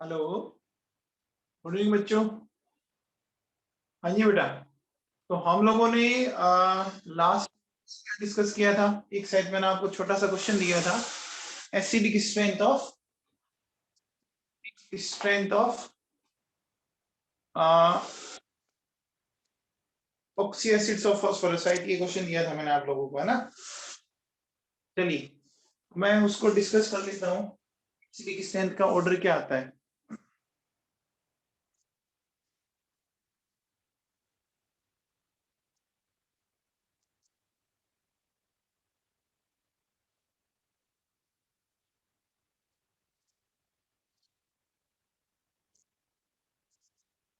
Hello. Good evening बच्चों। हाँ जी बेटा। तो हम लोगों ने लास्ट डिस्कस किया था। एक साइड मैंने आपको छोटा सा क्वेश्चन दिया था। Acidic strength of oxy acids of phosphorus, ये क्वेश्चन दिया था मैंने आप लोगों को, है ना। चलिए मैं उसको डिस्कस कर लेता हूँ। एसिडिक स्ट्रेंथ का ऑर्डर क्या आता है।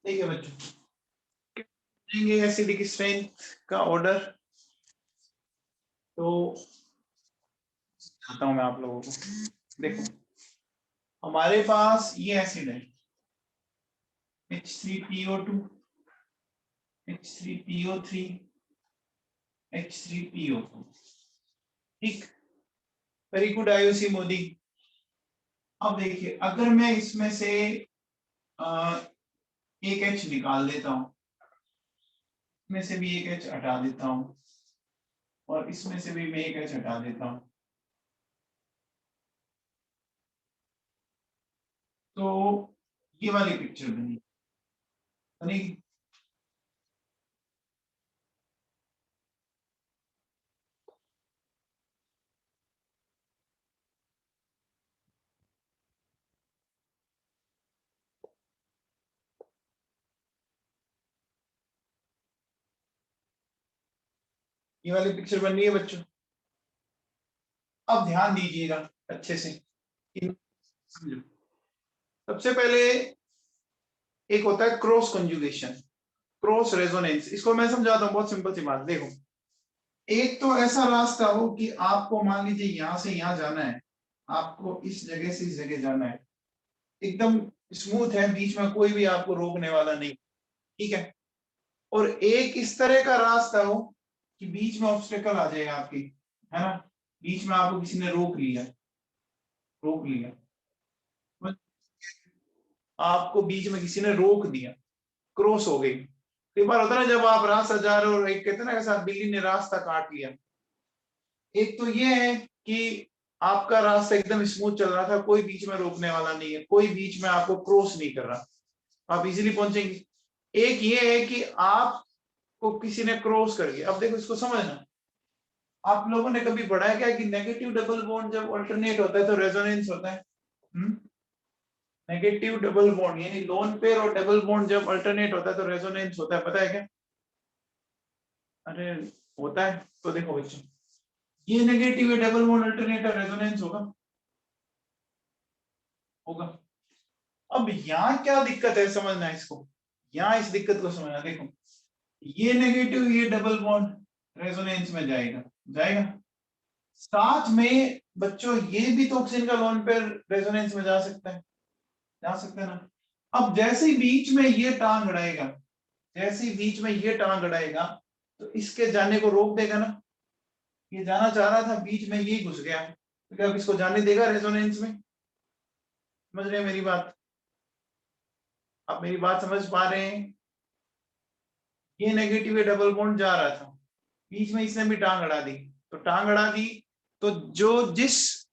ठीक है बच्चों, देंगे एसिडिक स्ट्रेंथ का ऑर्डर। तो बताता हूँ मैं आप लोगों को। देखो, हमारे पास ये एसिड है H3PO2, H3PO3, H3PO4। ठीक, वेरी गुड आयुषी मोदी। अब देखिए, अगर मैं इसमें से एक H निकाल देता हूं, इसमें से भी एक H हटा देता हूं, और इसमें से भी मैं एक H हटा देता हूं, तो ये वाली पिक्चर बनेगी। ये वाली पिक्चर बन रही है बच्चों। अब ध्यान दीजिएगा अच्छे से, समझो। सबसे पहले एक होता है क्रॉस कंजुगेशन, क्रॉस रेजोनेंस। इसको मैं समझाता हूँ, बहुत सिंपल सी बात। देखो, एक तो ऐसा रास्ता हो कि आपको मान लीजिए यहां से यहां जाना है, आपको इस जगह से इस जगह जाना है, एकदम स्मूथ है, बीच में कोई भी आपको रोकने वाला नहीं, ठीक है। और एक इस तरह का रास्ता हो कि बीच में ऑब्स्टेकल आ जाएगा आपकी, है ना। बीच में आपको किसी ने रोक लिया, आपको बीच में किसी ने रोक दिया, क्रॉस हो गई। कई बार होता है ना, जब आप रास्ता जा रहे हो और एक कहते हैं ना, ऐसा बिल्ली ने रास्ता काट लिया। एक तो ये है कि आपका रास्ता एकदम स्मूथ चल रहा था, कोई बीच में रोकने वाला नहीं है, कोई बीच में आपको क्रॉस नहीं कर रहा, आप इजीली पहुंचेंगे। एक ये है कि आपको किसी ने क्रॉस कर दिया। अब देखो, इसको समझना। आप लोगों ने कभी पढ़ा है क्या कि नेगेटिव डबल बॉन्ड जब अल्टरनेट होता है तो रेजोनेंस होता है। नेगेटिव डबल बॉन्ड यानी लोन पेयर और डबल बॉन्ड जब अल्टरनेट होता है तो रेजोनेंस होता है, पता है क्या। अरे होता है। तो देखो बच्चों, ये नेगेटिव है, डबल बॉन्ड अल्टरनेट है, रेजोनेंस होगा होगा। अब यहाँ क्या दिक्कत है, समझना है इसको। यहाँ इस दिक्कत को समझना। देखो, ये नेगेटिव, ये डबल बॉन्ड रेजोनेंस में जाएगा जाएगा साथ में बच्चों, ये भी तो ऑक्सीजन का लोन पेयर रेजोनेंस में जा सकता है ना। अब जैसे ही बीच में ये टांग अड़ाएगा, जैसे ही बीच में ये टांग अड़ाएगा, तो इसके जाने को रोक देगा ना। ये जाना चाह रहा था, बीच में ये घुस गया, तो क्या अब इसको जाने देगा रेजोनेंस में। समझ रहे हैं मेरी बात। आप मेरी बात समझ पा रहे हैं। ये नेगेटिव है, डबल बॉन्ड जा रहा था, बीच में इसने भी टांग अड़ा दी। तो टांग अड़ा दी, तो जो जिस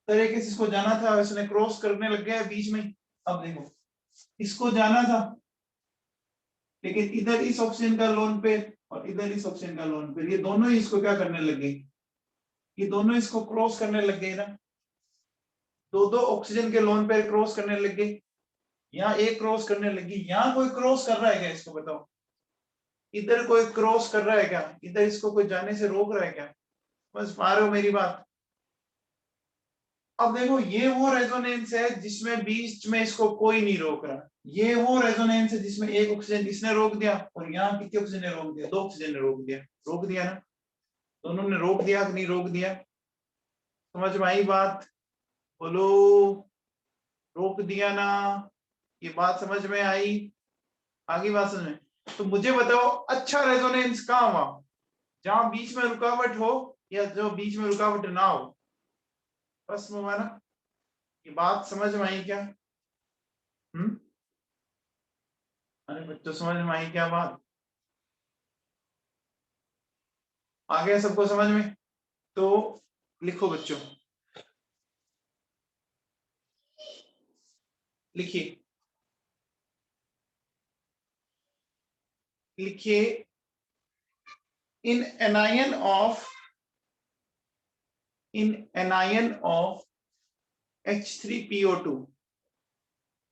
तरीके से इसको जाना था उसने क्रॉस करने लग गया है बीच में। अब देखो, इसको जाना था, लेकिन इधर इस ऑप्शन का लोन पे और इधर इस ऑप्शन का लोन पे, ये दोनों ही इसको क्या करने लग गए, ये दोनों इसको क्रॉस करने लग गए ना। दो दो ऑक्सीजन के लोन पे क्रॉस करने लग गए। यहाँ एक क्रॉस करने लगी, यहाँ कोई क्रॉस कर रहा है क्या, इसको बताओ। इधर कोई क्रॉस कर रहा है क्या, इधर इसको कोई जाने से रोक रहा है क्या। बस पा रहे हो मेरी बात। अब देखो, ये वो रेजोनेंस है जिसमें बीच में इसको कोई नहीं रोक रहा। ये वो रेजोनेंस है जिसमें एक ऑक्सीजन इसने रोक दिया, और यहाँ कितने ऑक्सीजन ने रोक दिया, दो ऑक्सीजन ने रोक दिया ना। दोनों ने रोक दिया कि नहीं रोक दिया। समझ में आई बात। बोलो, रोक दिया ना। ये बात समझ में आई। आगे बात समझ में। तो मुझे बताओ, अच्छा रेजोनेंस कहाँ हुआ, जहां बीच में रुकावट हो या जो बीच में रुकावट ना हो। बस हुआ ना। ये बात समझ में आई क्या। अरे बच्चों समझ में आई क्या बात? आ गया सबको समझ में? तो लिखो बच्चों, लिखिए लिखिए in anion of H3PO2,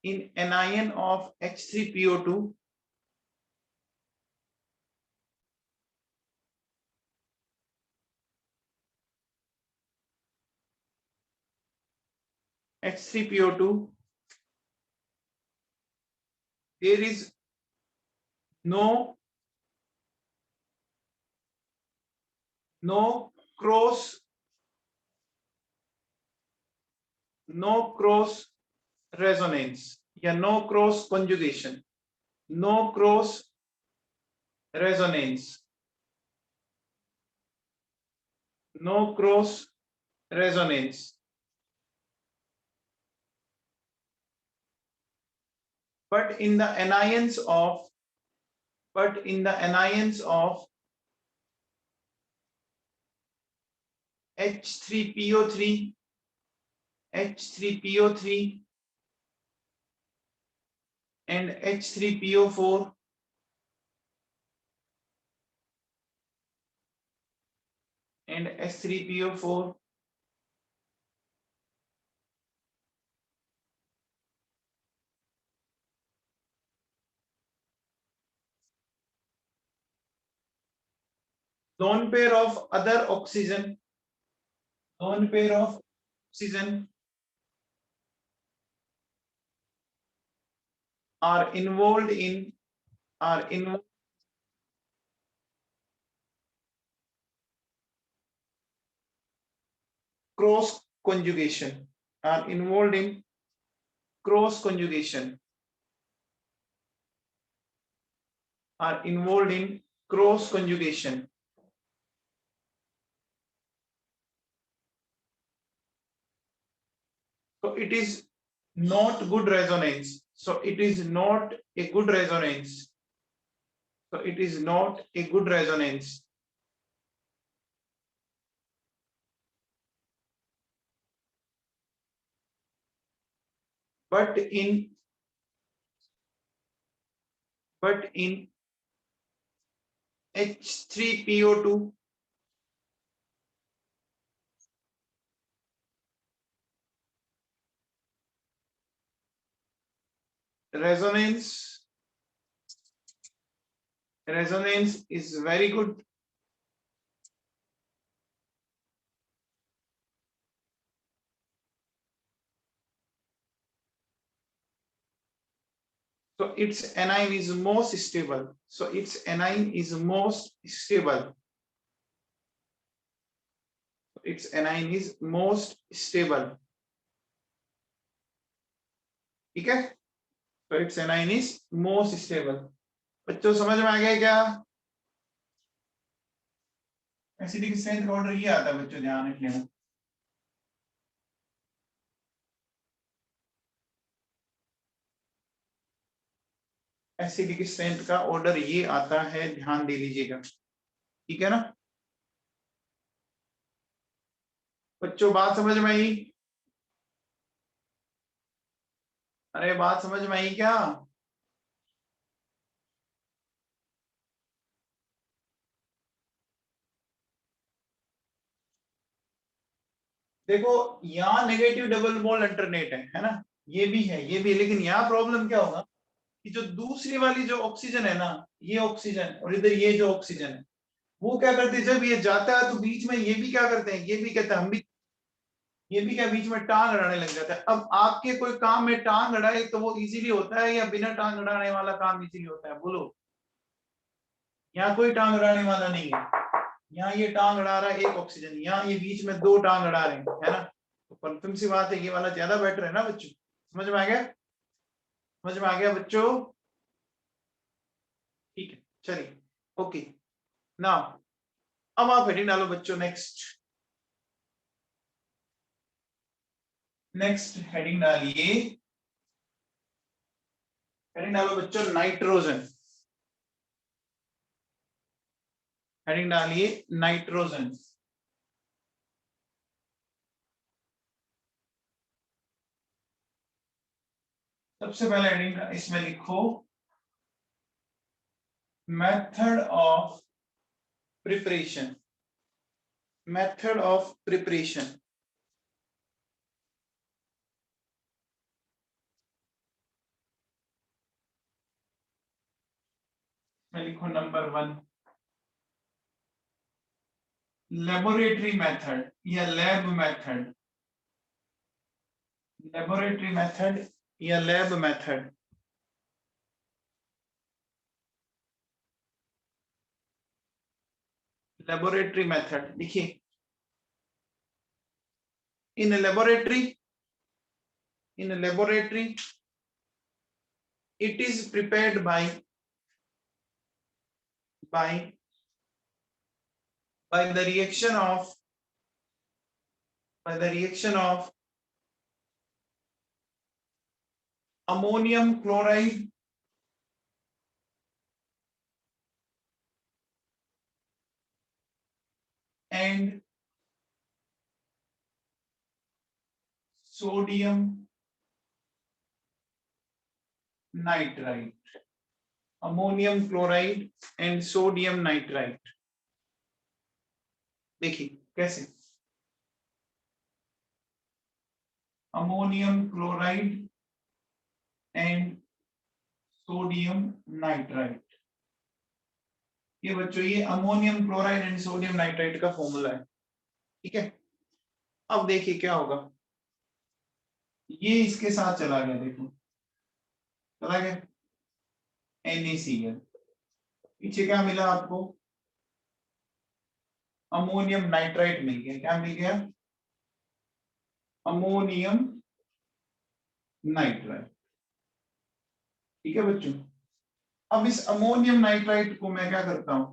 in anion of H3PO2, H3PO2, there is no cross resonance या no cross conjugation, no cross resonance, no cross resonance. But in the anions of H3PO3 and H3PO4, and H3PO4, lone pair of other oxygen are involved in cross conjugation, are involved in cross conjugation, are involved in cross conjugation. So it is not good resonance. So it is not a good resonance. So it is not a good resonance. But in H3PO2, resonance is very good. So its anion is most stable. So its anion is most stable. Its anion is most stable. ठीक है? So its anion is most stable. बच्चों समझ में आ गया क्या? Acidic strength का order ये आता है बच्चों, ध्यान रखना। एसिडिक स्ट्रेंथ का ऑर्डर ये आता है, ध्यान दे लीजिएगा। ठीक है ना बच्चों, बात समझ में आई? अरे बात समझ में आई क्या? देखो यहाँ नेगेटिव डबल बॉन्ड अल्टरनेट है ना, ये भी है ये भी, लेकिन यहाँ प्रॉब्लम क्या होगा कि जो दूसरी वाली जो ऑक्सीजन है ना, ये ऑक्सीजन और इधर ये जो ऑक्सीजन है, वो क्या करते हैं, जब ये जाता है तो बीच में ये भी क्या करते हैं, ये भी कहते हैं हम भी, ये भी क्या बीच में टांग अड़ाने लग जाता है। अब आपके कोई काम में टांग अड़ाए तो वो इजीली होता है या बिना टांग अड़ाने वाला काम इजीली होता है, बोलो? यहाँ कोई टांग अड़ाने वाला नहीं है, यहाँ ये टांग अड़ा रहा है एक ऑक्सीजन, यहाँ ये बीच में दो टांग अड़ा रहे हैं, है ना? तो कंफर्म सी बात है, ये वाला ज्यादा बेटर है ना बच्चों। समझ में आ गया? समझ में आ गया बच्चों? ठीक है चलिए, ओके नाउ अब आप हेडिंग डालो बच्चों, नेक्स्ट हेडिंग डालिए, हेडिंग डालो बच्चों नाइट्रोजन, हेडिंग डालिए नाइट्रोजन। सबसे पहले हेडिंग इसमें लिखो method of preparation, method of preparation. मैं लिखो नंबर 1 लेबोरेटरी मेथड या लैब मेथड, लेबोरेटरी मेथड या लैब मेथड। लेबोरेटरी मेथड देखिए, in laboratory, in laboratory it is prepared by the reaction of ammonium chloride and sodium nitrite, ammonium chloride and sodium nitrite. देखिए कैसे, ammonium chloride and sodium nitrite. ये बच्चों ये ammonium chloride and sodium nitrite का formula है, ठीक है। अब देखिए क्या होगा, ये इसके साथ चला गया, देखो चला गया NaCl, पीछे क्या मिला आपको, अमोनियम नाइट्राइट मिल गया। क्या मिल गया, अमोनियम नाइट्राइट, ठीक है बच्चों। अब इस अमोनियम नाइट्राइट को मैं क्या करता हूं,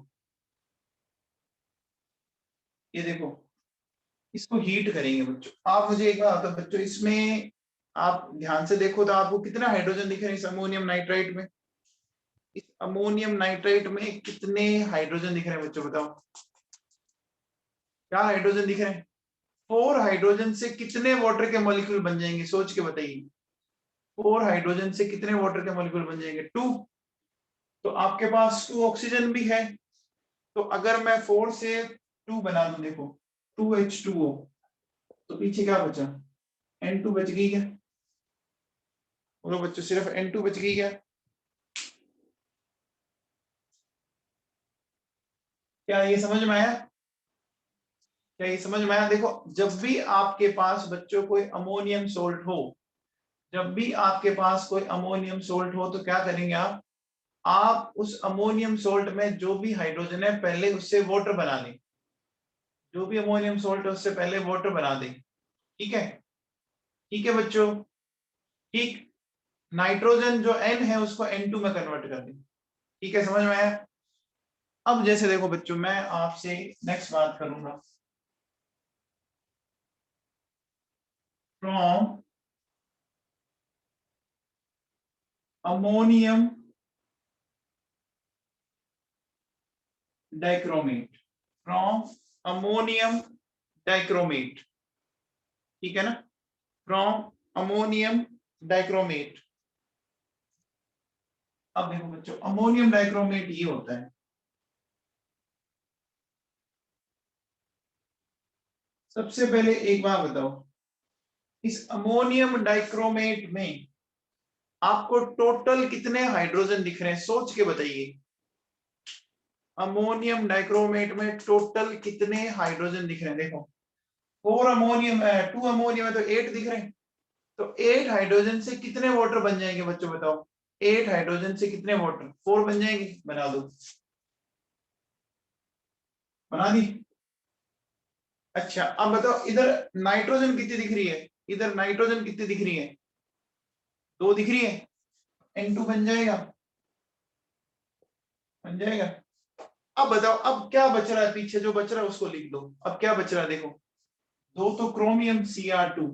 ये देखो इसको हीट करेंगे बच्चों। आप मुझे एक बात बताओ बच्चों, इसमें आप ध्यान से देखो तो आपको कितना हाइड्रोजन दिख रहे हैं इस अमोनियम नाइट्राइट में, इस अमोनियम नाइट्राइट में कितने हाइड्रोजन दिख रहे हैं बच्चों बताओ, क्या हाइड्रोजन दिख रहे हैं, 4 हाइड्रोजन से कितने वाटर के मॉलिक्यूल बन जाएंगे, सोच के बताइए। 4 हाइड्रोजन से कितने वाटर के मॉलिक्यूल बन जाएंगे, 2। तो आपके पास 2 ऑक्सीजन भी है, तो अगर मैं 4 से 2 बना दूं, देखो 2H2O, तो पीछे क्या बचा, N2 बच गई क्या, बोलो बच्चों सिर्फ N2 बच गई क्या, क्या ये समझ में आया, क्या ये समझ में आया। देखो जब भी आपके पास बच्चों कोई अमोनियम सोल्ट हो, जब भी आपके पास कोई अमोनियम सोल्ट हो, तो क्या करेंगे आप उस अमोनियम सोल्ट में जो भी हाइड्रोजन है पहले उससे वाटर बना लें, जो भी अमोनियम सोल्ट है उससे पहले वाटर बना दें, ठीक है, ठीक है बच्चों, ठीक। नाइट्रोजन जो N है उसको N2 में कन्वर्ट कर दें, ठीक है, समझ में आया। अब जैसे देखो बच्चों, मैं आपसे नेक्स्ट बात करूंगा, from ammonium dichromate, from ammonium dichromate, ठीक है ना, फ्रॉम अमोनियम डाइक्रोमेट। अब देखो बच्चों, अमोनियम डाइक्रोमेट ये होता है, सबसे पहले एक बात बताओ, इस अमोनियम डाइक्रोमेट में आपको टोटल कितने हाइड्रोजन दिख रहे हैं, सोच के बताइए। अमोनियम डाइक्रोमेट में टोटल कितने हाइड्रोजन दिख रहे हैं, देखो 4 अमोनियम है, 2 अमोनियम है, तो 8 दिख रहे हैं। तो 8 हाइड्रोजन से कितने वाटर बन जाएंगे बच्चों बताओ, 8 हाइड्रोजन से कितने वाटर, 4 बन जाएंगे, बना दो, बना दी। अच्छा अब बताओ इधर नाइट्रोजन कितनी दिख रही है, इधर नाइट्रोजन कितनी दिख रही है, 2 दिख रही है, N2 बन जाएगा, बन जाएगा। अब बताओ अब क्या बच रहा है, पीछे जो बच रहा है उसको लिख दो। अब क्या बच रहा है, देखो 2 तो क्रोमियम Cr2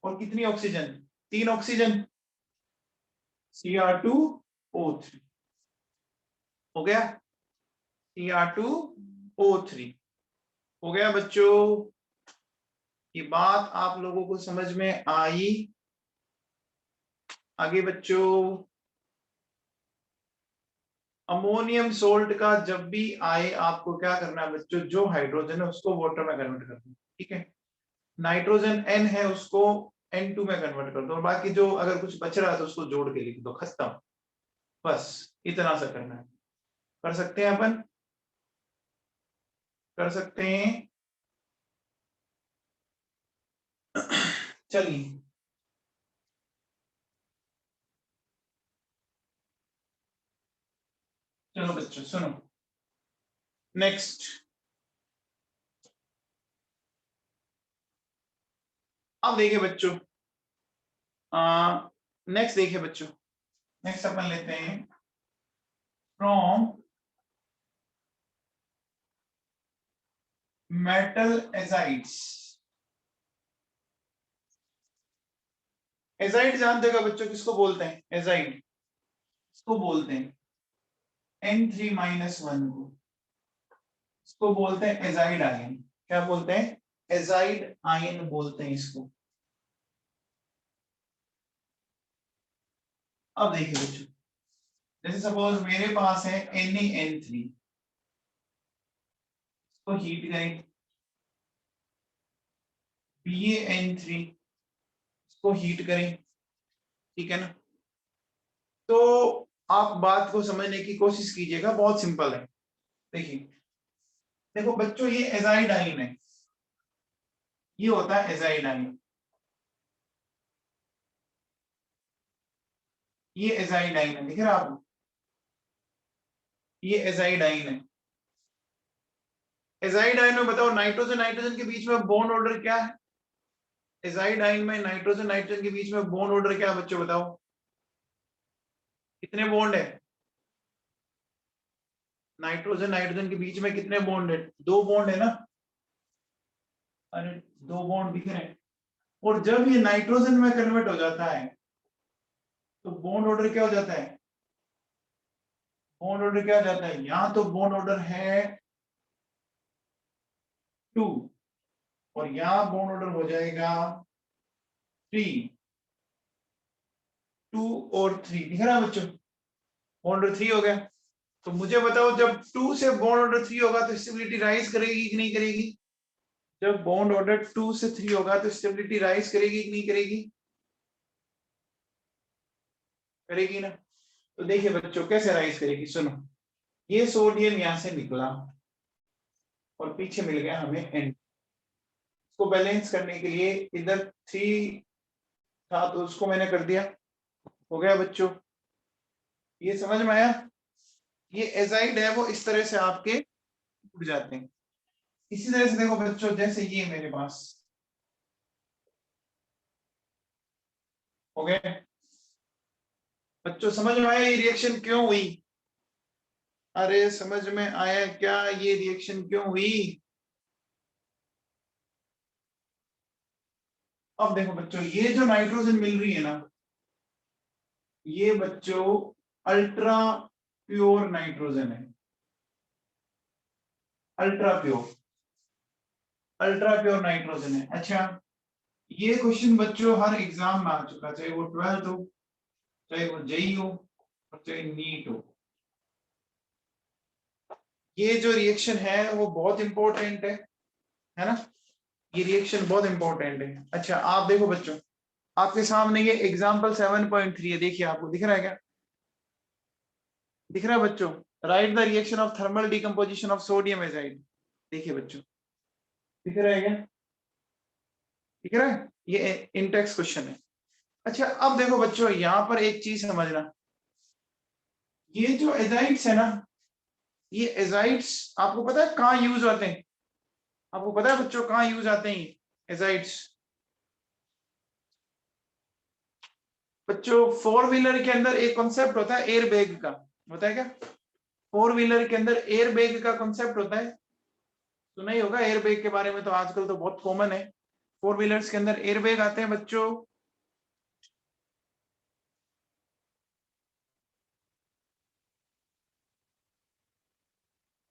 और कितनी ऑक्सीजन, 3 ऑक्सीजन, Cr2O3 हो गया, Cr2O3 हो गया बच्चों। ये बात आप लोगों को समझ में आई? आगे बच्चों, अमोनियम सोल्ट का जब भी आए आपको क्या करना है बच्चों, जो हाइड्रोजन है उसको वाटर में कन्वर्ट कर दो, ठीक है। नाइट्रोजन N है उसको N2 में कन्वर्ट कर दो, और बाकी जो अगर कुछ बच रहा है तो उसको जोड़ के लिख दो, खत्म। बस इतना सा करना है। कर सकते हैं अपन, कर सकते हैं। चलिए चलो बच्चों सुनो, नेक्स्ट। अब देखिए बच्चों, नेक्स्ट देखिए बच्चों, नेक्स्ट अपन लेते हैं फ्रॉम मेटल एजाइड्स। एजाइड जानते हो बच्चों किसको बोलते हैं? एजाइड इसको बोलते हैं N3-1 को, इसको बोलते हैं एजाइड आयन। क्या बोलते हैं? एजाइड आयन बोलते हैं इसको। अब देखिए बच्चों, जैसे सपोज मेरे पास है NaN3, इसको हीट करें, BaN3, इसको हीट करें, ठीक है ना। तो आप बात को समझने की कोशिश कीजिएगा, बहुत सिंपल है। देखिए, देखो बच्चों, ये एजाइड आयन है, ये होता है एजाइड आयन, ये एजाइड आयन है, दिख रहा है आपको? ये एजाइड आयन है। एजाइड आयन में बताओ, नाइट्रोजन नाइट्रोजन के बीच में बॉन्ड ऑर्डर क्या है? एजाइड आयन में नाइट्रोजन नाइट्रोजन के बीच में बॉन्ड ऑर्डर क्या है बच्चों, बताओ कितने बॉन्ड है? नाइट्रोजन नाइट्रोजन के बीच में कितने बॉन्ड है? दो बॉन्ड है ना। अरे दो बॉन्ड दिख रहे हैं। और जब ये नाइट्रोजन में कन्वर्ट हो जाता है तो बॉन्ड ऑर्डर क्या हो जाता है? बॉन्ड ऑर्डर क्या हो जाता है? यहां तो बॉन्ड ऑर्डर है 2, और यहां बॉन्ड ऑर्डर हो जाएगा 3, 2 और 3, दिख रहा है बच्चों? बॉन्ड ऑर्डर 3 हो गया। तो मुझे बताओ, जब 2 से बॉन्ड ऑर्डर 3 होगा तो स्टेबिलिटी राइज करेगी कि नहीं करेगी? जब बॉन्ड ऑर्डर 2 से 3 होगा तो स्टेबिलिटी राइज करेगी कि नहीं करेगी? करेगी ना। तो देखिए बच्चों, कैसे राइज करेगी, सुनो। ये सोडियम यहां से निकला और पीछे मिल गया हमें N, इसको बैलेंस करने के लिए इधर 3 था तो उसको मैंने कर दिया, हो गया बच्चों। ये समझ में आया? ये एजाइड है वो इस तरह से आपके उड़ जाते हैं। इसी तरह से देखो बच्चों, जैसे ये मेरे पास हो गए बच्चों, समझ में आया ये रिएक्शन क्यों हुई? अरे समझ में आया क्या ये रिएक्शन क्यों हुई? अब देखो बच्चों, ये जो नाइट्रोजन मिल रही है ना, ये बच्चों अल्ट्रा प्योर नाइट्रोजन है, ultra pure, ultra pure nitrogen है। अच्छा, ये क्वेश्चन बच्चों हर एग्जाम में आ चुका, चाहे वो 12th हो, चाहे वो जेई हो, और चाहे नीट हो। ये जो रिएक्शन है वो बहुत इंपॉर्टेंट है ना? ये रिएक्शन बहुत इंपॉर्टेंट है। अच्छा आप देखो बच्चों, आपके सामने ये एग्जाम्पल 7.3 है, देखिए आपको दिख रहा है क्या? दिख रहा है बच्चों? Right the reaction of thermal decomposition of sodium azide. देखिए बच्चों, दिख रहा है क्या? दिख रहा है? ये इंटेक्स क्वेश्चन है। अच्छा अब देखो बच्चों, यहां पर एक चीज समझना, ये जो एजाइड्स है ना, ये एजाइड्स आपको पता है कहाँ यूज होते हैं? आपको पता है बच्चों कहाँ यूज आते हैं एजाइड्स? बच्चों फोर व्हीलर के अंदर एक कॉन्सेप्ट होता है एयर बैग का, होता है क्या? फोर व्हीलर के अंदर एयर बैग का कॉन्सेप्ट होता है, सुना ही होगा एयर बैग के बारे में, तो आजकल तो बहुत कॉमन है। फोर व्हीलर्स के अंदर एयर बैग आते हैं बच्चों।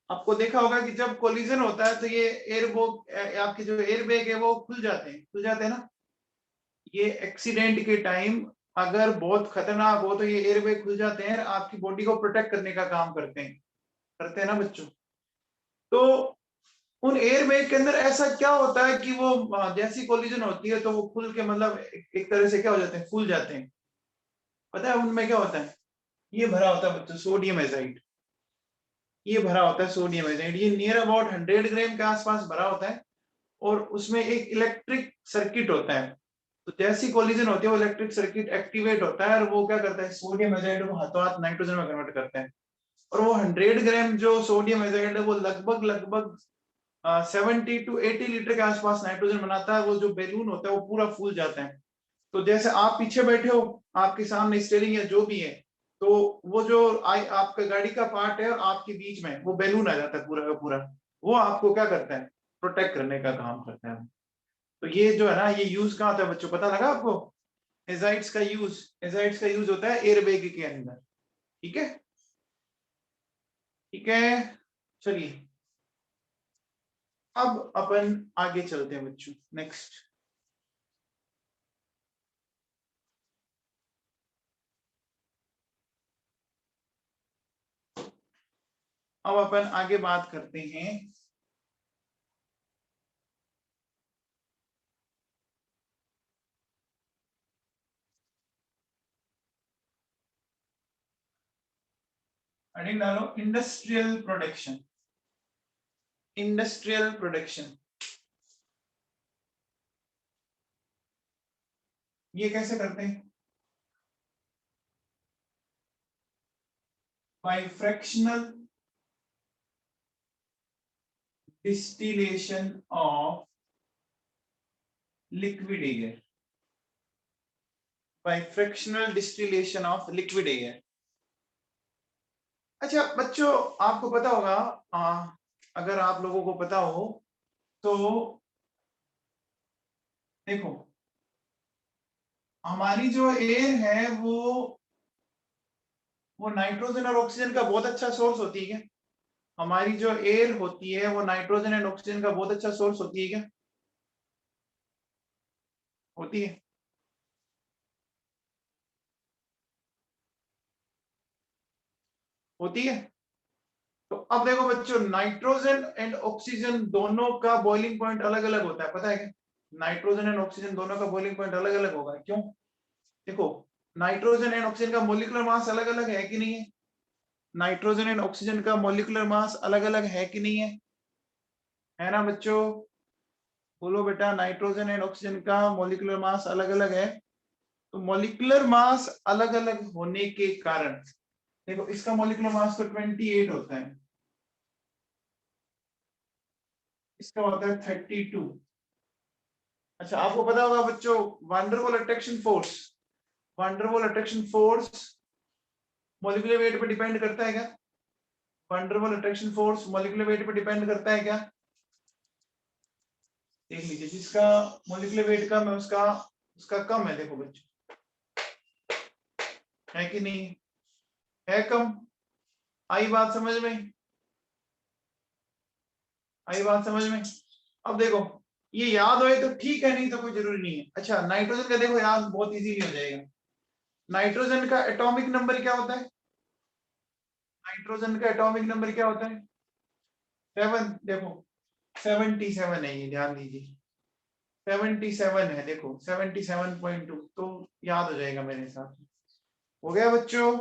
आपको देखा होगा कि जब कोलिजन होता है तो ये आपके जो एयर बैग है वो खुल जाते हैं ना। ये एक्सीडेंट के टाइम अगर बहुत खतरनाक हो तो ये एयर बैग खुल जाते हैं, आपकी बॉडी को प्रोटेक्ट करने का काम करते हैं ना बच्चों। तो उन एयर बैग के अंदर ऐसा क्या होता है कि वो जैसी कोलिजन होती है तो वो खुल के मतलब एक तरह से क्या हो जाते हैं, फूल जाते हैं। पता है उनमें क्या होता है? ये भरा होता है बच्चों सोडियम एजाइड। ये भरा होता है सोडियम एजाइड, ये नियर अबाउट 100 ग्राम के आसपास भरा होता है। और उसमें एक इलेक्ट्रिक सर्किट होता है। तो जैसी कोलिजन होती है वो इलेक्ट्रिक सर्किट एक्टिवेट होता है और वो क्या करता है, सोडियम एजाइड को हाथों हाथ नाइट्रोजन में कन्वर्ट करता है। और वो 100 ग्राम जो सोडियम एजाइड है वो लगभग लगभग 70 to 80 लीटर के आसपास नाइट्रोजन बनाता है। वो जो बैलून होता है वो पूरा फूल जाता है। तो जैसे आप पीछे बैठे हो, आपके सामने स्टीयरिंग या जो भी है, तो वो जो आपका गाड़ी का पार्ट है और आपके बीच में वो बैलून आ जाता है पूरा का पूरा। वो आपको क्या करता है, प्रोटेक्ट करने का काम करता है। तो ये जो है ना, ये यूज कहाँ होता है बच्चों, पता लगा आपको? एजाइड्स का यूज होता है एयरबैग के अंदर। ठीक है, ठीक है, चलिए अब अपन आगे चलते हैं बच्चों। नेक्स्ट, अब अपन आगे बात करते हैं हेडिंग डालो इंडस्ट्रियल प्रोडक्शन। इंडस्ट्रियल प्रोडक्शन ये कैसे करते हैं? By fractional distillation of liquid air. By fractional distillation of liquid air. अच्छा बच्चों, आपको पता होगा, अगर आप लोगों को पता हो तो देखो, हमारी जो एयर है वो नाइट्रोजन और ऑक्सीजन का बहुत अच्छा सोर्स होती है क्या? हमारी जो एयर होती है वो नाइट्रोजन एंड ऑक्सीजन का बहुत अच्छा सोर्स होती है क्या? होती है। होती है। तो अब देखो बच्चों, नाइट्रोजन एंड ऑक्सीजन दोनों का बॉइलिंग पॉइंट अलग अलग होता है, पता है क्या? नाइट्रोजन एंड ऑक्सीजन दोनों का बॉइलिंग पॉइंट अलग अलग होगा। क्यों? देखो, नाइट्रोजन एंड ऑक्सीजन का मोलिकुलर मास अलग अलग है कि नहीं है? नाइट्रोजन एंड ऑक्सीजन का मोलिकुलर मास अलग अलग है कि नहीं है ना बच्चों? बोलो बेटा, नाइट्रोजन एंड ऑक्सीजन का मोलिकुलर मास अलग अलग है। तो मोलिकुलर मास अलग अलग होने के कारण देखो, इसका मोलिकुलर मास तो 28 होता है, इसका होता है 32। अच्छा, आपको पता होगा बच्चों, van der Waals attraction force, van der Waals attraction force molecular weight पे डिपेंड करता है क्या? Van der Waals attraction force molecular weight पे डिपेंड करता है क्या? देख लीजिए, जिसका मॉलिक्यूलर वेट कम है उसका उसका कम है। देखो बच्चों, है कि नहीं? है कम। आई बात समझ में? आई बात समझ में? अब देखो, ये याद होए तो ठीक है, नहीं तो कोई जरूरी नहीं है। अच्छा, नाइट्रोजन का देखो याद बहुत इजीली हो जाएगा। नाइट्रोजन का एटॉमिक नंबर क्या होता है? नाइट्रोजन का एटॉमिक नंबर क्या होता है? 7। देखो 77 है, ये ध्यान दीजिए। 77 है, देखो 77.2, तो याद हो जाएगा मेरे हिसाब से। हो गया बच्चों?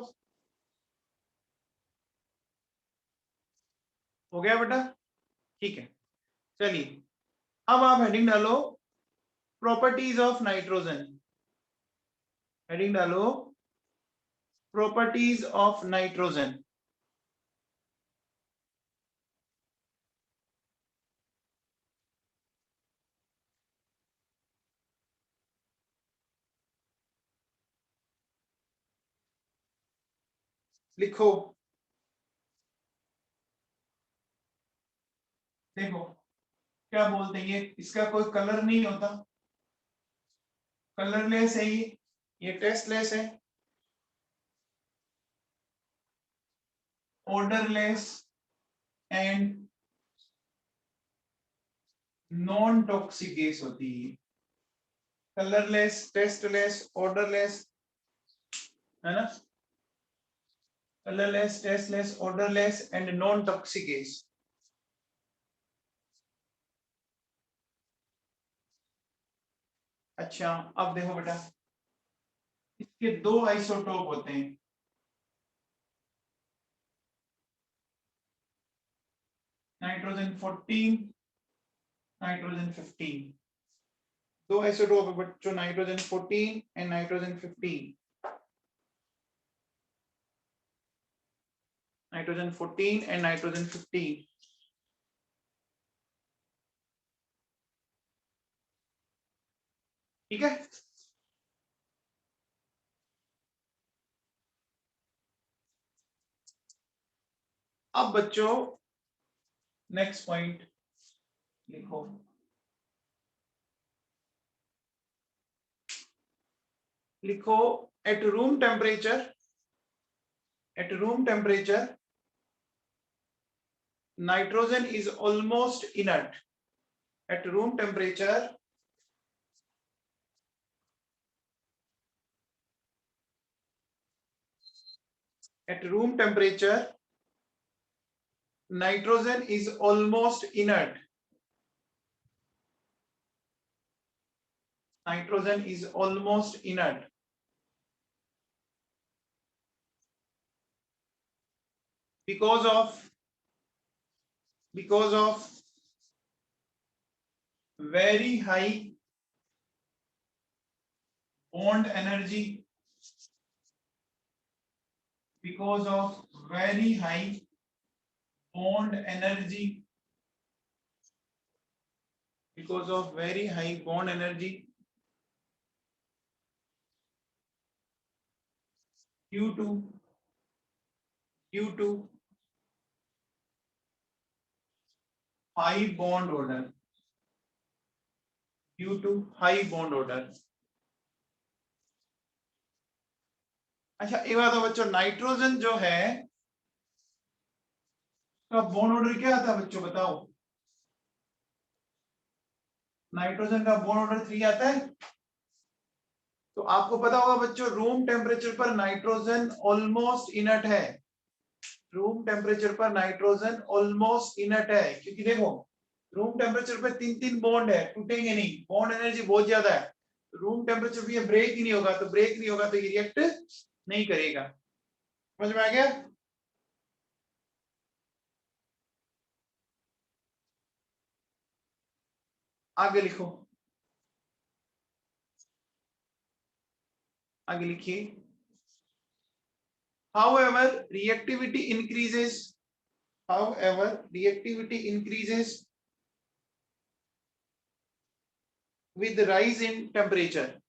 हो गया बेटा? ठीक है, चलिए अब आप हेडिंग डालो प्रॉपर्टीज ऑफ नाइट्रोजन। हेडिंग डालो प्रॉपर्टीज ऑफ नाइट्रोजन। लिखो। देखो क्या बोलते हैं, ये इसका कोई कलर नहीं होता, कलरलेस है ये टेस्टलेस है, odourless, and non toxic gas होती है, कलरलेस, टेस्टलेस, ऑर्डरलेस, है ना, colourless, tasteless, odourless and non toxic gas. अच्छा अब देखो बेटा, इसके दो आइसोटोप होते हैं, नाइट्रोजन 14, नाइट्रोजन 15, दो आइसोटोप है बच्चों, nitrogen 14 and nitrogen 15, nitrogen 14 and nitrogen 15। ठीक है, अब बच्चों नेक्स्ट पॉइंट लिखो, लिखो at room temperature, at room temperature nitrogen is almost inert, at room temperature nitrogen is almost inert, nitrogen is almost inert because of very high bond energy, because of very high bond energy, because of very high bond energy due to high bond order, due to high bond order। अच्छा एक बात बच्चों, nitrogen जो है तो bond order क्या आता है बच्चों बताओ, नाइट्रोजन का बॉन्ड ऑर्डर 3 आता है। तो आपको पता होगा बच्चों, रूम टेम्परेचर पर नाइट्रोजन ऑलमोस्ट इनर्ट है, रूम टेम्परेचर पर नाइट्रोजन ऑलमोस्ट इनर्ट है, क्योंकि देखो रूम टेम्परेचर पे 3 बॉन्ड है, टूटेंगे नहीं, बॉन्ड एनर्जी बहुत ज्यादा है, रूम टेम्परेचर पे ये ब्रेक ही नहीं होगा, तो ब्रेक नहीं होगा तो ये रिएक्ट नहीं करेगा। समझ में आ गया? आगे लिखो, आगे लिखिए, however reactivity increases, however reactivity increases with the rise in temperature,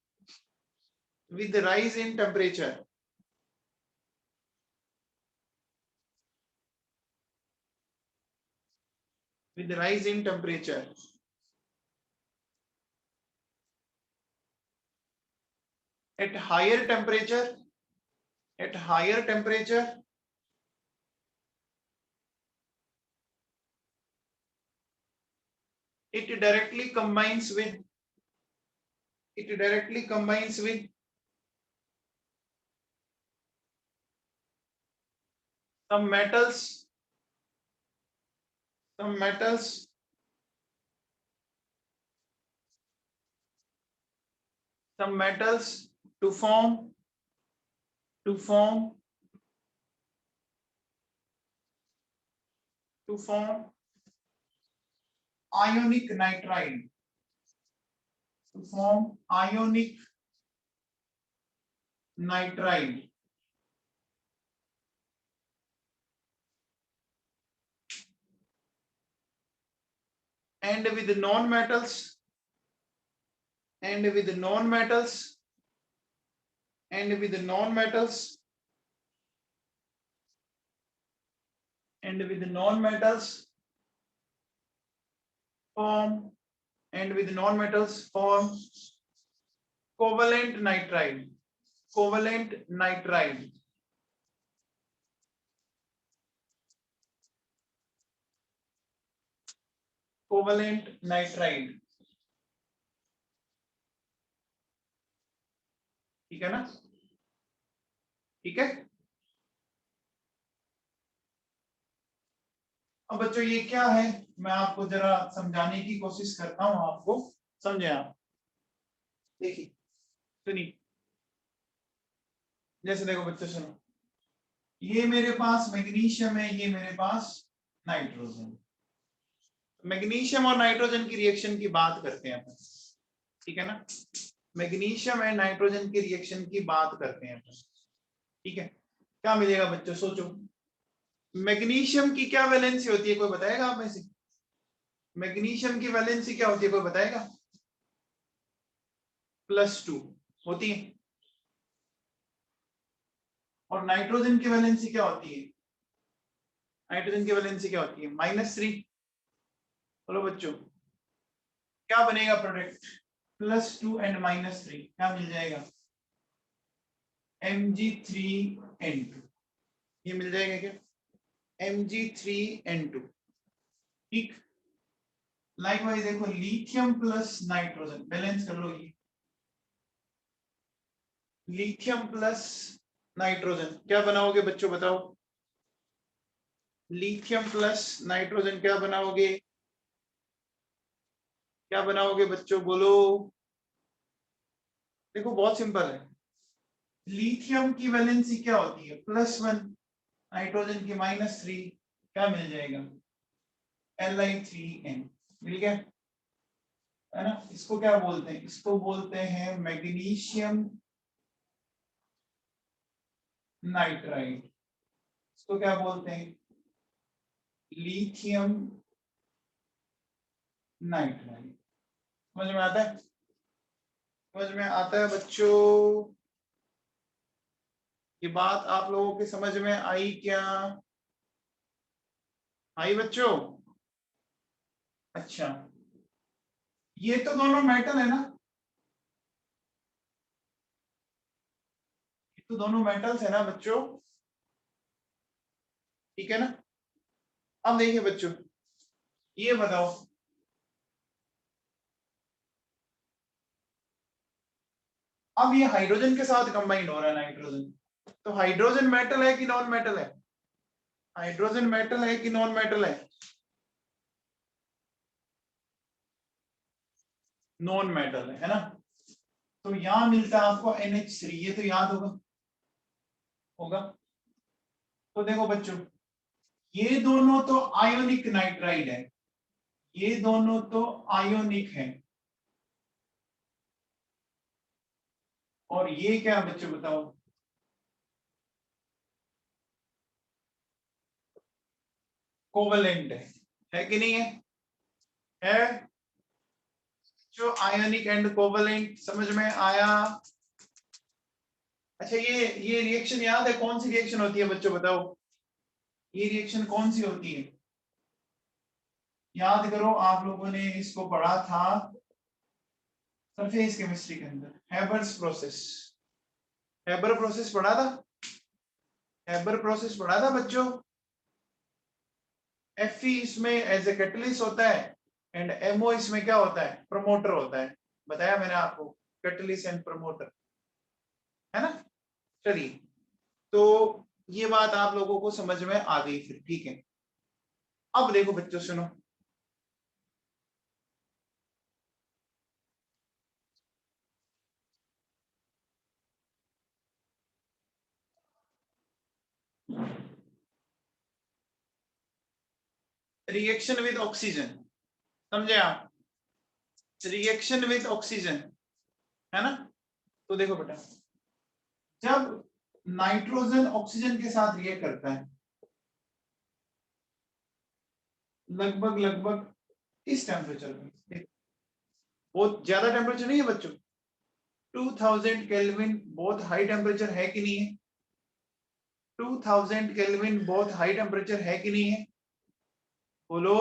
with the rise in temperature, with the rise in temperature, at higher temperature, at higher temperature it directly combines with, it directly combines with some metals, some metals some metals to form, to form, to form ionic nitride, to form ionic nitride, and with non-metals, and with non-metals, and with non-metals, and with non-metals form, and with non-metals form covalent nitride, covalent nitride, covalent nitride, ठीक है ना, ठीक है। अब बच्चों ये क्या है, मैं आपको जरा समझाने की कोशिश करता हूं, आपको समझे आप। देखिए सुनिए, जैसे देखो बच्चों सुनो, ये मेरे पास मैग्नीशियम है, ये मेरे पास नाइट्रोजन। मैग्नीशियम और नाइट्रोजन की रिएक्शन की बात करते हैं अपन, ठीक है ना। मैग्नीशियम एंड नाइट्रोजन की रिएक्शन की बात करते हैं अपन, ठीक है। क्या मिलेगा बच्चों, सोचो। मैग्नीशियम की क्या वैलेंसी होती है, कोई बताएगा आप में से? मैग्नीशियम की वैलेंसी क्या होती है, कोई बताएगा? +2 होती है। और नाइट्रोजन की वैलेंसी क्या होती है? नाइट्रोजन की वैलेंसी क्या होती है? -3। बोलो बच्चों, क्या बनेगा प्रोडक्ट? +2 एंड -3 क्या मिल जाएगा? Mg3N2, ये मिल जाएगा क्या? Mg3N2, ठीक। लाइकवाइज देखो, लिथियम प्लस नाइट्रोजन, बैलेंस कर लो ये। लिथियम प्लस नाइट्रोजन क्या बनाओगे बच्चों, बताओ। लिथियम प्लस नाइट्रोजन क्या बनाओगे? क्या बनाओगे बच्चों, बोलो। देखो बहुत सिंपल है, लिथियम की वैलेंसी क्या होती है? +1, नाइट्रोजन की -3, क्या मिल जाएगा? Li3n, मिल गया, है ना। इसको क्या बोलते हैं? इसको बोलते हैं मैग्नीशियम नाइट्राइड। इसको क्या बोलते हैं? Lithium nitride. समझ में आता है? समझ में आता है बच्चों? ये बात आप लोगों के समझ में आई क्या? आई बच्चों? अच्छा, ये तो दोनों मेटल है ना, ये तो दोनों मेटल्स है ना बच्चों, ठीक है ना। अब देखिए बच्चों, ये बताओ, अब ये हाइड्रोजन के साथ कंबाइंड हो रहा है नाइट्रोजन, तो हाइड्रोजन मेटल है कि नॉन मेटल है? हाइड्रोजन मेटल है कि नॉन मेटल है? नॉन मेटल है ना। तो यहां मिलता है आपको NH3, ये तो याद होगा, होगा। तो देखो बच्चों, ये दोनों तो आयोनिक नाइट्राइड है, ये दोनों तो आयोनिक है, और ये क्या बच्चों बताओ? कोवलेंट है कि नहीं है? है जो आयोनिक एंड कोवलेंट, समझ में आया? अच्छा, ये रिएक्शन याद है, कौन सी रिएक्शन होती है बच्चों, बताओ। ये रिएक्शन कौन सी होती है? याद करो, आप लोगों ने इसको पढ़ा था सरफेस केमिस्ट्री के अंदर, हैबर्स प्रोसेस। हैबर प्रोसेस पढ़ा था, हैबर प्रोसेस पढ़ा था बच्चों। Fe इसमें एज ए कैटलिस्ट होता है, एंड MO इसमें क्या होता है? प्रमोटर होता है। बताया मैंने आपको, कैटलिस्ट एंड प्रमोटर, है ना। चलिए, तो ये बात आप लोगों को समझ में आ गई फिर, ठीक है। अब देखो बच्चों सुनो, रिएक्शन विद ऑक्सीजन, समझे आप? रिएक्शन विद ऑक्सीजन, है ना। तो देखो बेटा, जब नाइट्रोजन ऑक्सीजन के साथ रिएक्ट करता है, लगभग लगभग इस टेम्परेचर में, बहुत ज्यादा टेम्परेचर नहीं है बच्चों, 2000 केल्विन, बहुत हाई टेम्परेचर है कि नहीं है? 2000 केल्विन बहुत हाई टेम्परेचर है कि नहीं है? बोलो।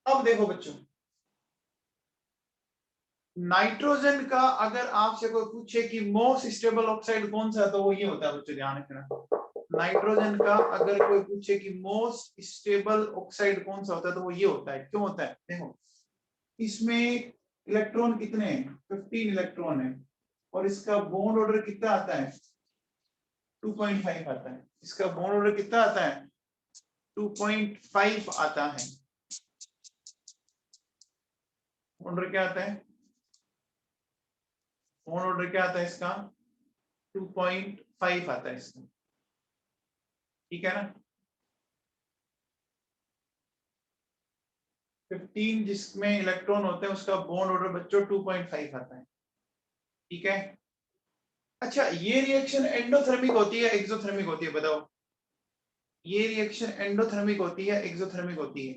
अब देखो बच्चों, नाइट्रोजन का अगर आपसे कोई पूछे कि मोस्ट स्टेबल ऑक्साइड कौन सा है, तो वो ये होता है बच्चों, ध्यान रखना, नाइट्रोजन का अगर कोई पूछे कि मोस्ट स्टेबल ऑक्साइड कौन सा होता है तो वो ये होता है। क्यों होता है? देखो इसमें इलेक्ट्रॉन कितने हैं? 15 इलेक्ट्रॉन है और इसका बॉन्ड ऑर्डर कितना आता है? 2.5 आता है। इसका बॉन्ड ऑर्डर कितना आता है? 2.5 आता है। ऑर्डर क्या आता है? बॉन्ड ऑर्डर क्या आता है इसका? 2.5 आता है इसका। ठीक है ना? 15 जिसमें इलेक्ट्रॉन होते हैं उसका बॉन्ड ऑर्डर बच्चों 2.5 आता है। ठीक है। अच्छा ये रिएक्शन एंडोथर्मिक होती है एक्सोथर्मिक होती है? बताओ ये रिएक्शन एंडोथर्मिक होती है एक्सोथर्मिक होती है?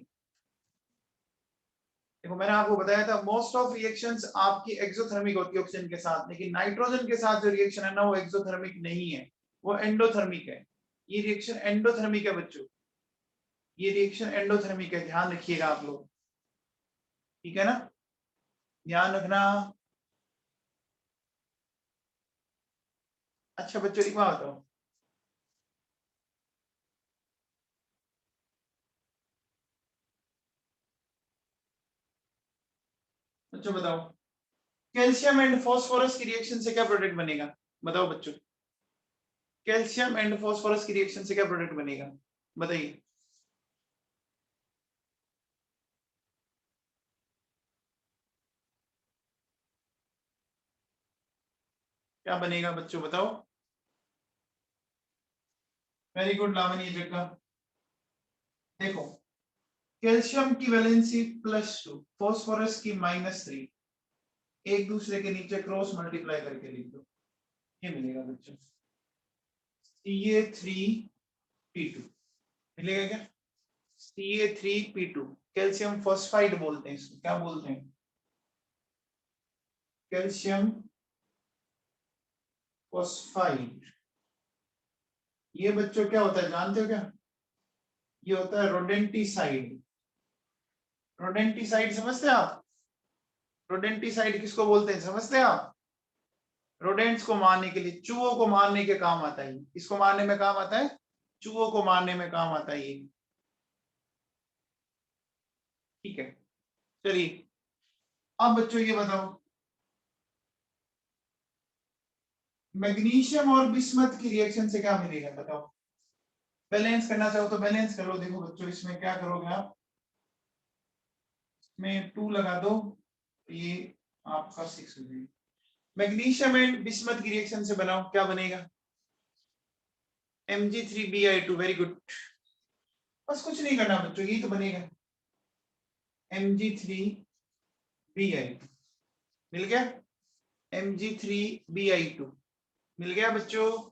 देखो मैंने आपको बताया था मोस्ट ऑफ रिएक्शंस आपकी एक्सोथर्मिक होती है ऑक्सीजन के साथ, लेकिन नाइट्रोजन के साथ जो रिएक्शन है ना वो एक्सोथर्मिक नहीं है, वो एंडोथर्मिक है। ये रिएक्शन एंडोथर्मिक है बच्चों, ये रिएक्शन एंडोथर्मिक है, ध्यान रखिएगा आप लोग। ठीक है ना? ध्यान रखना। अच्छा बच्चों एक बात बताओ, बच्चों बताओ कैल्शियम एंड फास्फोरस की रिएक्शन से क्या प्रोडक्ट बनेगा? बताओ बच्चों कैल्शियम एंड फास्फोरस की रिएक्शन से क्या प्रोडक्ट बनेगा? बताइए। क्या बनेगा बच्चों बताओ? वेरी गुड लावणी जग्गा। देखो कैल्शियम की वैलेंसी +2, फास्फोरस की -3, एक दूसरे के नीचे क्रॉस मल्टीप्लाई करके लिख दो, ये मिलेगा बच्चों Ca3P2। मिलेगा क्या? Ca3P2 कैल्शियम फॉस्फाइड बोलते हैं इसको। क्या बोलते हैं? Calcium phosphide. ये बच्चों क्या होता है जानते हो क्या? ये होता है रोडेंटिसाइड। रोडेंटिसाइड समझते हैं आप? रोडेंटिसाइड किसको बोलते हैं समझते हैं आप? रोडेंट्स को मारने के लिए, चूहों को मारने के काम आता है। किसको मारने में काम आता है? चूहों को मारने में काम आता है ये। ठीक है चलिए अब बच्चों ये बताओ मैग्नीशियम और बिस्मथ की रिएक्शन से क्या मिलेगा? बताओ। बैलेंस करना चाहो तो बैलेंस कर लो। देखो बच्चों इसमें क्या करोगे आप, इसमें 2 लगा दो, ये आपका 6 हो जाएगा। मैग्नीशियम एंड बिस्मथ की रिएक्शन से बनाओ, क्या बनेगा? Mg3Bi2। Very good. बस कुछ नहीं करना बच्चों, यही तो बनेगा Mg3Bi2। मिल गया? Mg3Bi2 मिल गया बच्चों?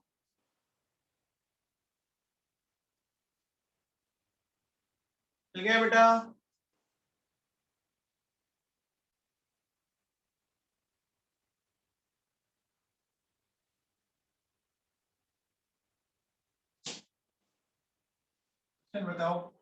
मिल गया बेटा? बताओ।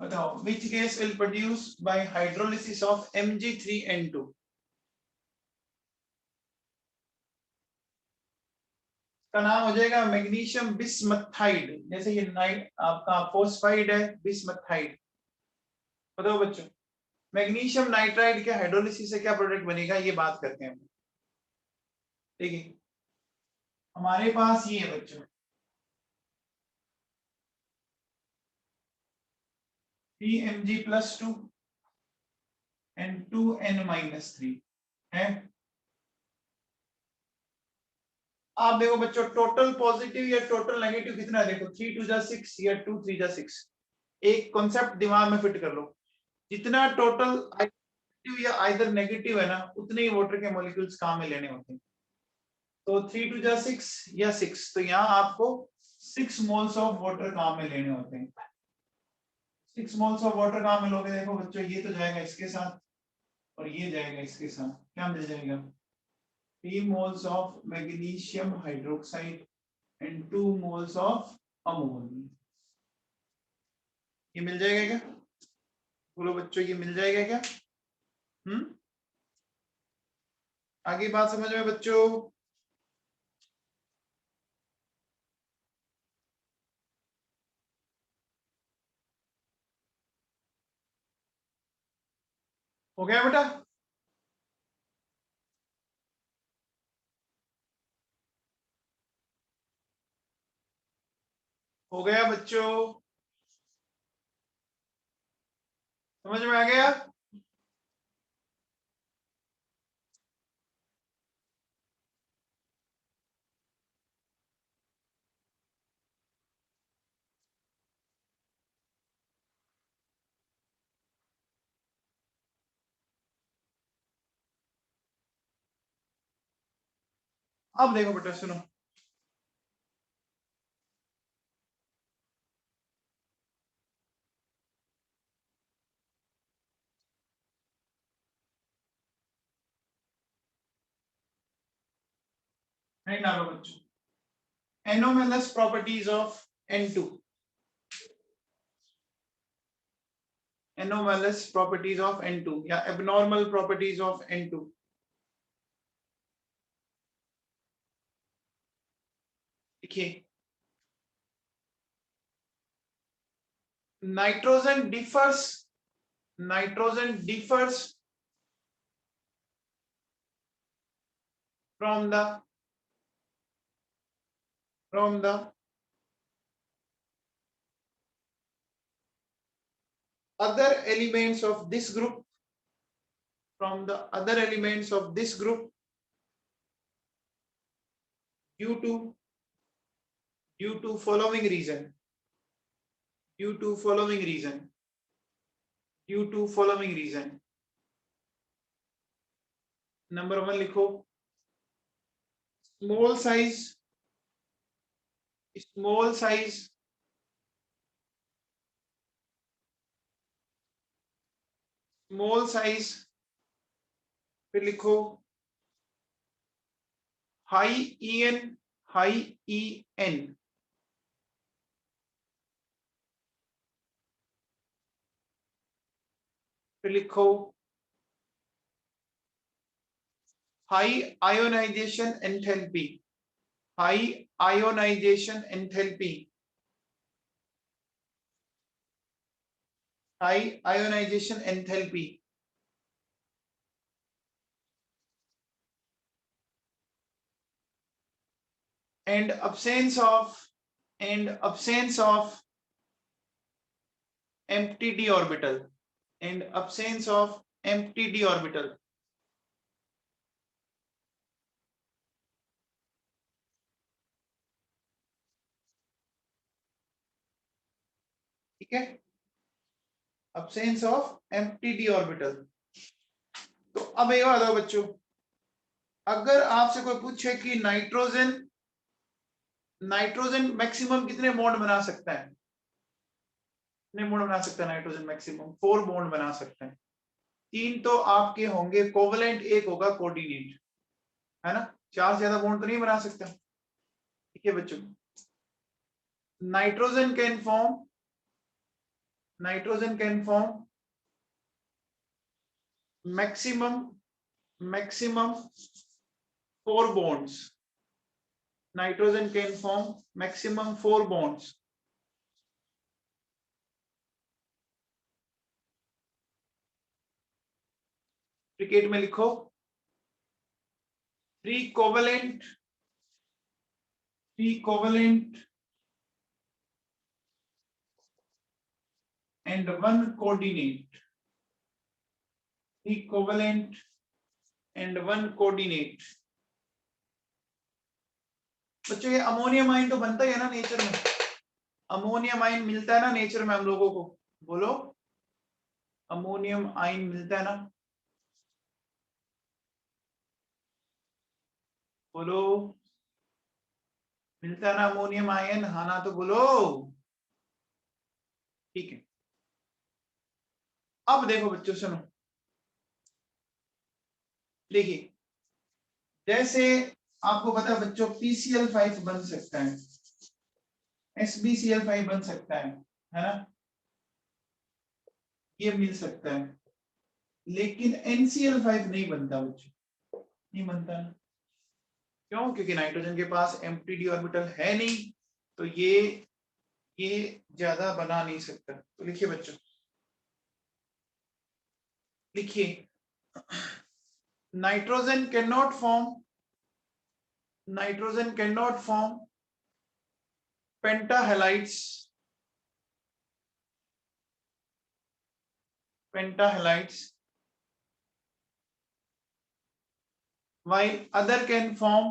बताओ which gas will produce by hydrolysis of Mg3N2? का नाम हो जाएगा मैग्नीशियम बिस्मथाइड। जैसे ये नाइट आपका फोस्फाइड है, बिस्मथाइड। बताओ बच्चों मैग्नीशियम नाइट्राइड के हाइड्रोलिसिस से क्या प्रोडक्ट बनेगा, ये बात करते हैं। देखिए हमारे पास ये है बच्चों Pmg+2 and 2n-3 है। आप देखो बच्चों टोटल पॉजिटिव या टोटल नेगेटिव कितना है? देखो 3 2 जा 6 या 2 3 जा 6। एक कॉन्सेप्ट दिमाग में फिट कर लो, जितना टोटल पॉजिटिव या आइदर नेगेटिव है ना उतने ही वाटर के मॉलिक्यूल्स काम में लेने होते हैं। तो 3 2 जा 6 या 6, तो यहाँ आपको 6 मोल्स ऑफ वाटर काम में लेने होते हैं। 6 मोल्स ऑफ वाटर काम में लोगे। देखो बच्चों ये तो जाएगा इसके साथ और ये जाएगा इसके साथ, क्या मिल जाएगा? 3 moles of magnesium hydroxide and 2 moles of ammonia। ये मिल जाएगा क्या? बोलो बच्चों, ये मिल जाएगा क्या? आगे बात समझ में बच्चों? हो गया बेटा? हो गया बच्चों? समझ में आ गया? अब देखो बेटा, सुनो। नहीं डालो बच्चों। anomalous properties of N2। anomalous properties of N2 या abnormal properties of N2। देखिए, nitrogen differs from the other elements of this group due to following reason number 1 लिखो, small size फिर लिखो हाई EN फिर लिखो high ionisation enthalpy and absence of empty d orbital ठीक है, absence of empty d orbital। तो अब ये बताओ बच्चों, अगर आपसे कोई पूछे कि नाइट्रोजन मैक्सिमम कितने बॉन्ड बना सकता है? कितने बॉन्ड बना सकता है नाइट्रोजन मैक्सिमम? 4 बॉन्ड बना सकता है। 3 तो आपके होंगे कोवलेंट, 1 होगा कोऑर्डिनेट, है ना? 4 से ज्यादा बॉन्ड तो नहीं बना सकता। ठीक है बच्चों, nitrogen can form maximum 4 bonds। nitrogen can form maximum 4 bonds। Cricket में लिखो 3 covalent and 1 coordinate। 3 covalent and 1 coordinate। बच्चों, ये अमोनियम आयन तो बनता ही है ना नेचर में? अमोनियम आयन मिलता है ना नेचर में हम लोगों को? बोलो, अमोनियम आयन मिलता है ना? बोलो, मिलता है ना अमोनियम आयन? हाँ ना तो बोलो। ठीक है, अब देखो बच्चों, सुनो। देखिए, जैसे आपको पता है बच्चों PCl5 बन सकता है, SbCl5 बन सकता है ना, ये मिल सकता है, लेकिन NCl5 नहीं बनता बच्चों, नहीं बनता। क्यों? क्योंकि नाइट्रोजन के पास एम्प्टी डी ऑर्बिटल है नहीं, तो ये ज्यादा बना नहीं सकता। तो लिखिए बच्चों, लिखिए nitrogen can not form pentahalides while other can form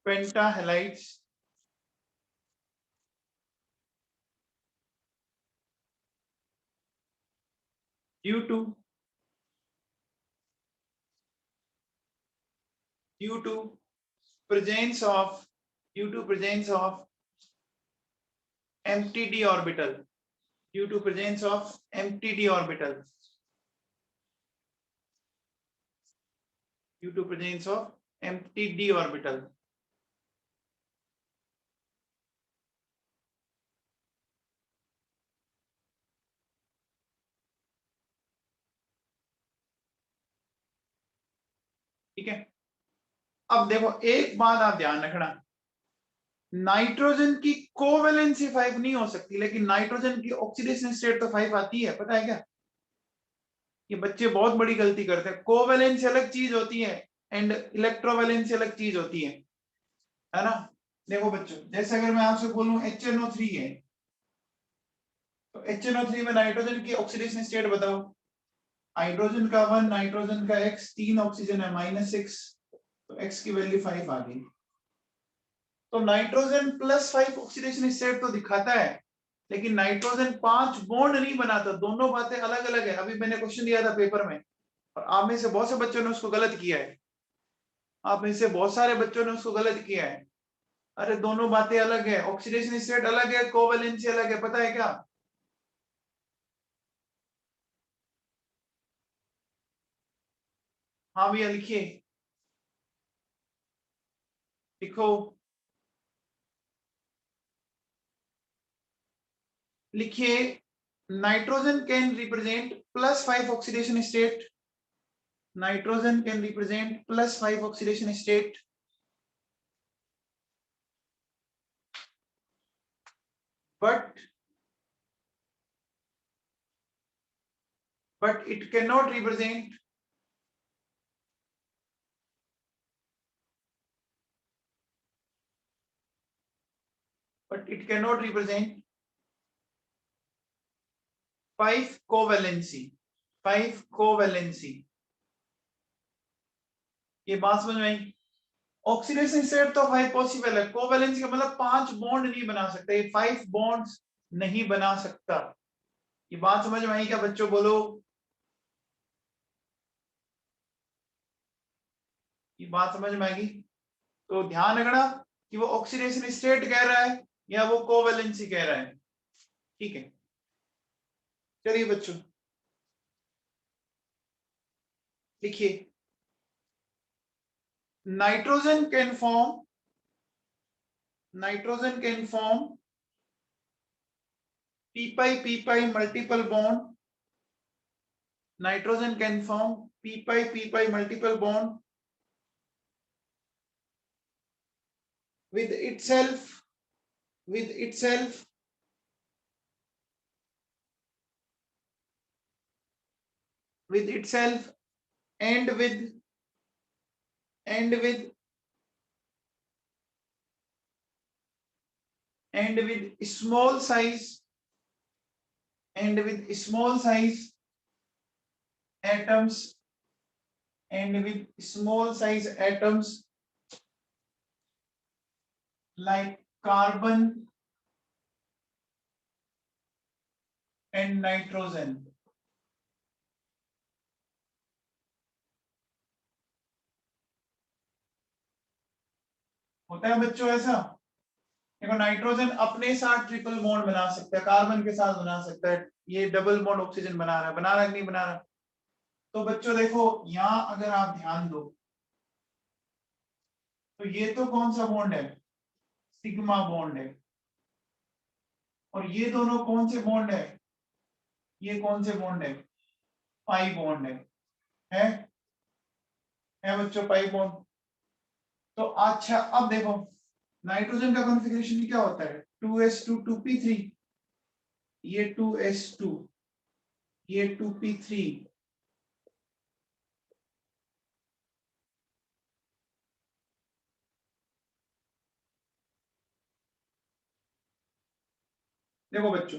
pentahalides due to presence of empty d orbital, due to presence of empty d orbital, due to presence of empty d orbital। ठीक है, अब देखो एक बात आप ध्यान रखना, nitrogen की कोवेलेंसी 5 नहीं हो सकती, लेकिन नाइट्रोजन की ऑक्सीडेशन स्टेट तो 5 आती है, पता है क्या? ये बच्चे बहुत बड़ी गलती करते हैं। कोवेलेंसी अलग चीज होती है एंड इलेक्ट्रोवेलेंसी अलग चीज होती है ना। देखो बच्चों, जैसे अगर मैं आपसे बोलूं HNO3 है, तो HNO3 में नाइट्रोजन की ऑक्सीडेशन स्टेट बताओ। हाइड्रोजन का 1, नाइट्रोजन का X, 3 ऑक्सीजन है -6, तो X की वैल्यू 5 आ गई। तो नाइट्रोजन +5 ऑक्सीडेशन स्टेट तो दिखाता है, लेकिन नाइट्रोजन 5 बॉन्ड नहीं बनाता। दोनों बातें अलग अलग है। अभी मैंने क्वेश्चन दिया था पेपर में, और आप में से बहुत से बच्चों ने उसको गलत किया है, आप में से बहुत सारे बच्चों ने उसको गलत किया है। अरे दोनों बातें अलग है, ऑक्सीडेशन स्टेट अलग है, कोवेलेंसी अलग है, पता है क्या? हाँ भैया लिखिए, लिखो, लिखिए nitrogen can represent +5 oxidation state, nitrogen can represent +5 oxidation state, but it cannot represent but it cannot represent 5 covalency, 5 covalency। ये बात समझ में आई? ऑक्सीडेशन स्टेट तो 5 पॉसिबल है, कोवेलेंसी का मतलब 5 बॉन्ड नहीं बना सकता, ये 5 बॉन्ड्स नहीं बना सकता। ये बात समझ में आई क्या बच्चों? बोलो, ये बात समझ में आएगी? तो ध्यान रखना कि वो ऑक्सीडेशन स्टेट कह रहा है या वो कोवेलेंसी कह रहा है। ठीक है, चलिए बच्चों लिखिए, nitrogen can form p multiple bond, nitrogen can form p multiple bond with itself and with small size atoms like carbon and nitrogen। होता है बच्चों ऐसा? देखो नाइट्रोजन अपने साथ ट्रिपल बॉन्ड बना सकता है, कार्बन के साथ बना सकता है, ये डबल बॉन्ड ऑक्सीजन बना रहा है, बना रहा है कि नहीं बना रहा। तो बच्चों देखो यहाँ अगर आप ध्यान दो तो ये तो कौन सा बॉन्ड है, सिग्मा बॉन्ड है, और ये दोनों कौन से बॉन्ड है, ये कौन से बॉन्ड है, पाई बॉन्ड है है बच्चों, पाई बॉन्ड। तो अच्छा अब देखो नाइट्रोजन का कॉन्फ़िगरेशन क्या होता है, 2s2 2p3, ये 2s2 ये 2p3, देखो बच्चों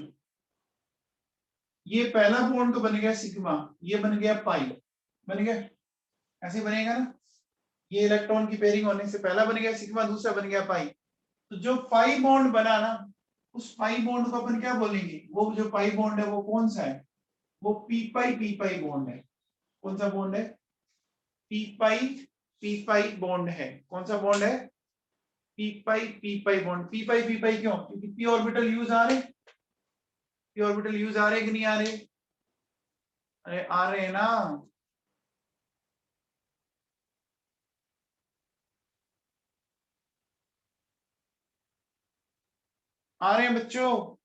ये पहला बॉन्ड तो बन गया सिग्मा, ये बन गया पाई, बन गया, ऐसे बनेगा ना, ये इलेक्ट्रॉन की पेयरिंग होने से पहला बन गया सिग्मा, दूसरा बन गया पाई। तो जो पाई बॉन्ड बना ना, उस पाई बॉन्ड को अपन क्या बोलेंगे, वो जो पाई बॉन्ड है वो कौन सा है, वो पी पाई बॉन्ड है। कौन सा बॉन्ड है, पी पाई बॉन्ड है। कौन सा बॉन्ड है, पी पाई बॉन्ड। पी पाई क्यों, क्योंकि पी ऑर्बिटल यूज आ रहे, पी ऑर्बिटल यूज आ रहे कि नहीं आ रहे, अरे आ रहे हैं ना। आ रहे हैं बच्चों,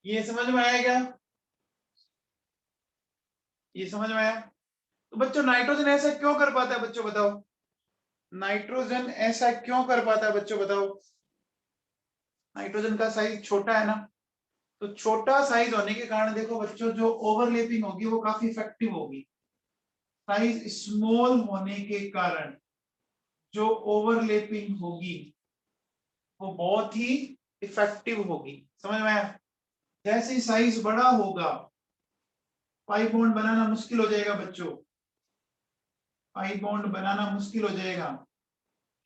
ये समझ में आया क्या, ये समझ में आया। तो बच्चों नाइट्रोजन ऐसा क्यों कर पाता है बच्चों बताओ, नाइट्रोजन ऐसा क्यों कर पाता है बच्चों बताओ। नाइट्रोजन का साइज छोटा है ना, तो छोटा साइज होने के कारण देखो बच्चों जो ओवरलैपिंग होगी वो काफी इफेक्टिव होगी। साइज स्मॉल होने के कारण जो ओवरलैपिंग होगी वो बहुत ही इफेक्टिव होगी, समझ में आया। जैसे ही साइज बड़ा होगा पाई बॉन्ड बनाना मुश्किल हो जाएगा बच्चों, पाई बॉन्ड बनाना मुश्किल हो जाएगा।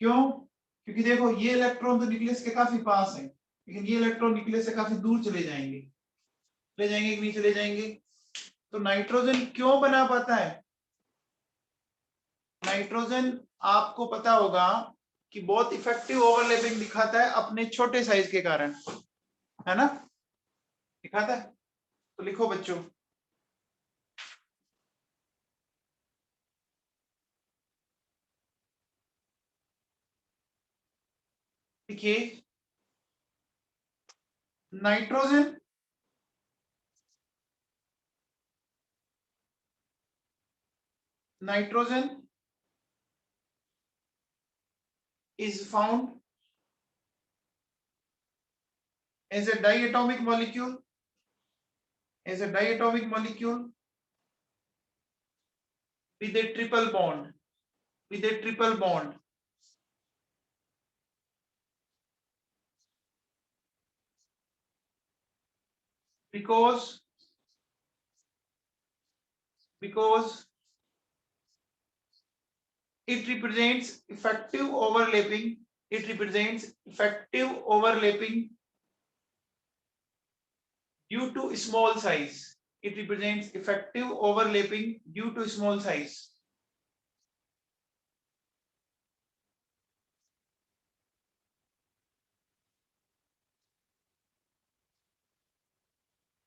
क्यों, क्योंकि देखो ये इलेक्ट्रॉन तो न्यूक्लियस के काफी पास है, लेकिन ये इलेक्ट्रॉन न्यूक्लियस से काफी दूर चले जाएंगे, चले जाएंगे कि नहीं चले जाएंगे। तो नाइट्रोजन क्यों बना पाता है, नाइट्रोजन आपको पता होगा कि बहुत इफेक्टिव ओवरलैपिंग दिखाता है अपने छोटे साइज के कारण, है ना, दिखाता है। तो लिखो बच्चों, देखिए nitrogen nitrogen is found as a diatomic molecule, as a diatomic molecule with a triple bond, with a triple bond, because because it represents effective overlapping, it represents effective overlapping due to small size, it represents effective overlapping due to small size।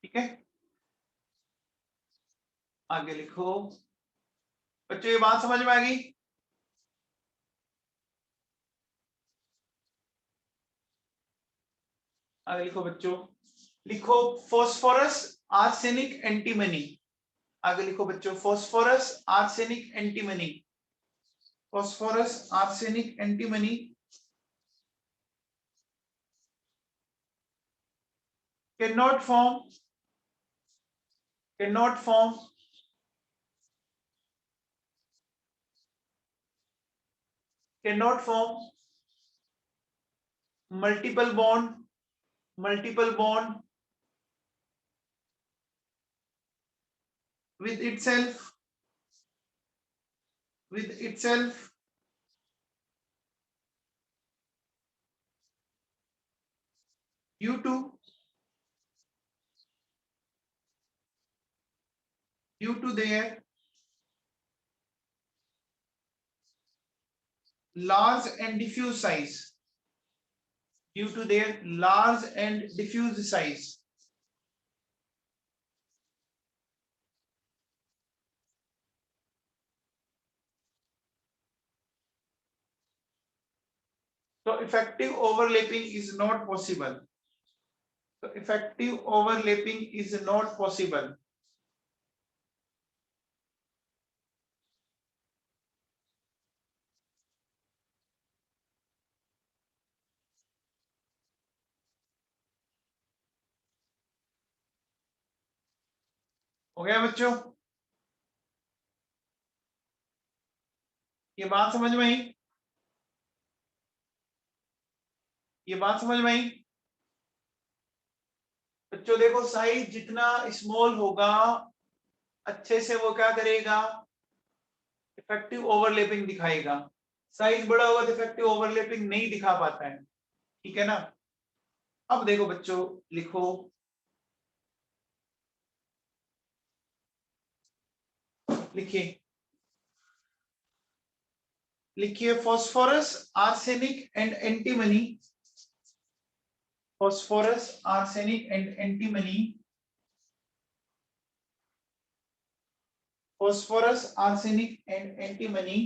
ठीक है, आगे लिखो बच्चों, ये बात समझ में आ गई। आगे लिखो बच्चों, लिखो फॉस्फोरस आर्सेनिक एंटीमनी। आगे लिखो बच्चों, phosphorus arsenic antimony, phosphorus arsenic antimony cannot form cannot form cannot form multiple bond with itself due to their large and diffuse size, due to their large and diffuse size. So effective overlapping is not possible. So effective overlapping is not possible. हो गया बच्चों? ये बात समझ में आई? ये बात समझ में आई? बच्चों देखो, साइज जितना स्मॉल होगा अच्छे से वो क्या करेगा, इफेक्टिव ओवरलैपिंग दिखाएगा। साइज बड़ा होगा तो इफेक्टिव ओवरलैपिंग नहीं दिखा पाता है, ठीक है ना। अब देखो बच्चों, लिखो लिखिए लिखिए phosphorus, arsenic and antimony. phosphorus, arsenic and antimony. Phosphorus, arsenic and antimony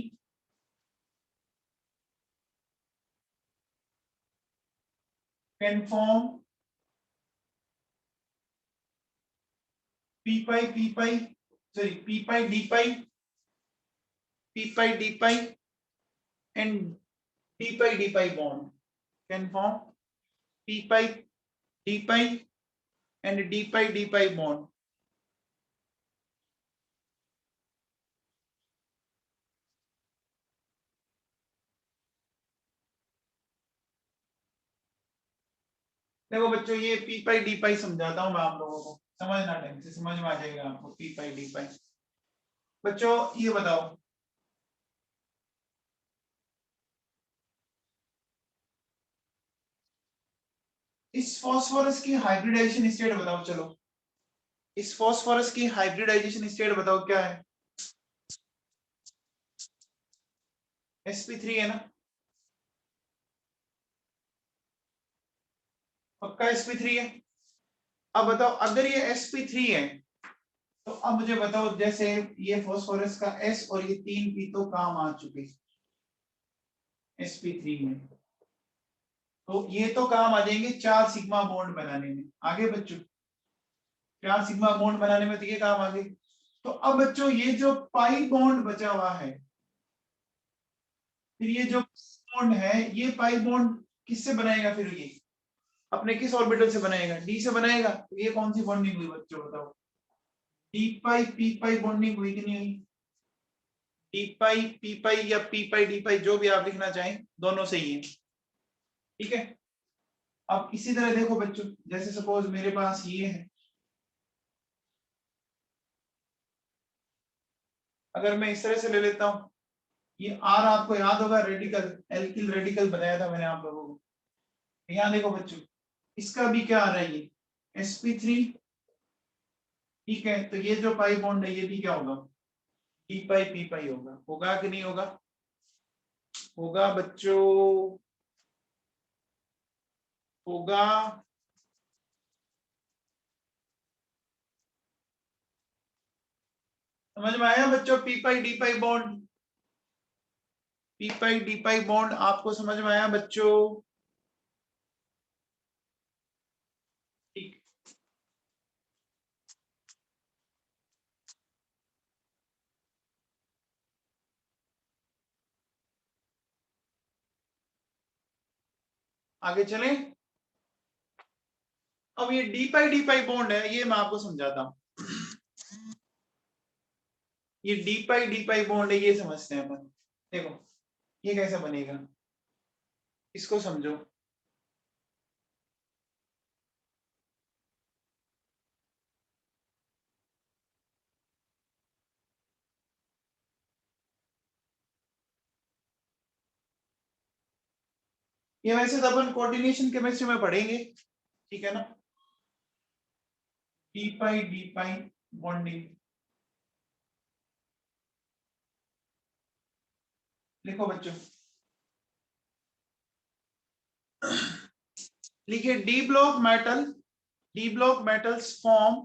can form p pi d pi and d pi bond can form p pi d pi and d pi bond. देखो बच्चों, ये P पाई D पाई समझाता हूं मैं आप लोगों को, समझना ढंग से, समझ में आ जाएगा आपको पी पाई डी पाई। बच्चों ये बताओ, इस फॉस्फोरस की हाइब्रिडाइजेशन स्टेट बताओ। चलो इस फॉस्फोरस की हाइब्रिडाइजेशन स्टेट बताओ क्या है? sp3 है ना, पक्का sp3 है। अब बताओ, अगर ये sp3 है तो अब मुझे बताओ, जैसे ये फॉस्फोरस का s और ये 3p तो काम आ चुके sp3 में, तो ये तो काम आ जाएंगे 4 सिग्मा बॉन्ड बनाने में। आगे बच्चों 4 सिग्मा बॉन्ड बनाने में तो ये काम आ गए। तो अब बच्चों ये जो पाई बॉन्ड बचा हुआ है, फिर ये जो बॉन्ड है, ये पाई बॉन्ड किससे बनाएगा? फिर ये अपने किस ऑर्बिटल से बनाएगा? डी से बनाएगा। तो ये कौन सी बॉन्डिंग हुई बच्चों बताओ? डी पाई पी पाई बॉन्डिंग हुई कि नहीं हुई? डी पाई पी पाई या पी पाई डी पाई, जो भी आप लिखना चाहें, दोनों सही है, ठीक है। अब इसी तरह देखो बच्चों, जैसे सपोज मेरे पास ये है, अगर मैं इस तरह से ले लेता हूं, ये आर आपको याद होगा, रेडिकल, एल्किल रेडिकल बताया था मैंने आप लोगों को। यहाँ देखो बच्चों, इसका भी क्या आ रहा है, ये sp3, ठीक है। तो ये जो पाई बॉन्ड है, ये भी क्या होगा? डी पाई पी पाई होगा। होगा कि नहीं होगा? होगा बच्चों, होगा। समझ में आया बच्चों? पी पाई डी पाई बॉन्ड, पी पाई डी पाई बॉन्ड आपको समझ में आया बच्चों? ठीक, आगे चलें। अब ये डी पाई बॉन्ड है, ये मैं आपको समझाता हूं। ये डी पाई बॉन्ड है, ये समझते हैं अपन। देखो ये कैसे बनेगा, इसको समझो। ये वैसे तो अपन कोऑर्डिनेशन केमिस्ट्री में पढ़ेंगे, ठीक है ना। डी पाई बॉन्डिंग लिखो बच्चों, लिखिए D block metals form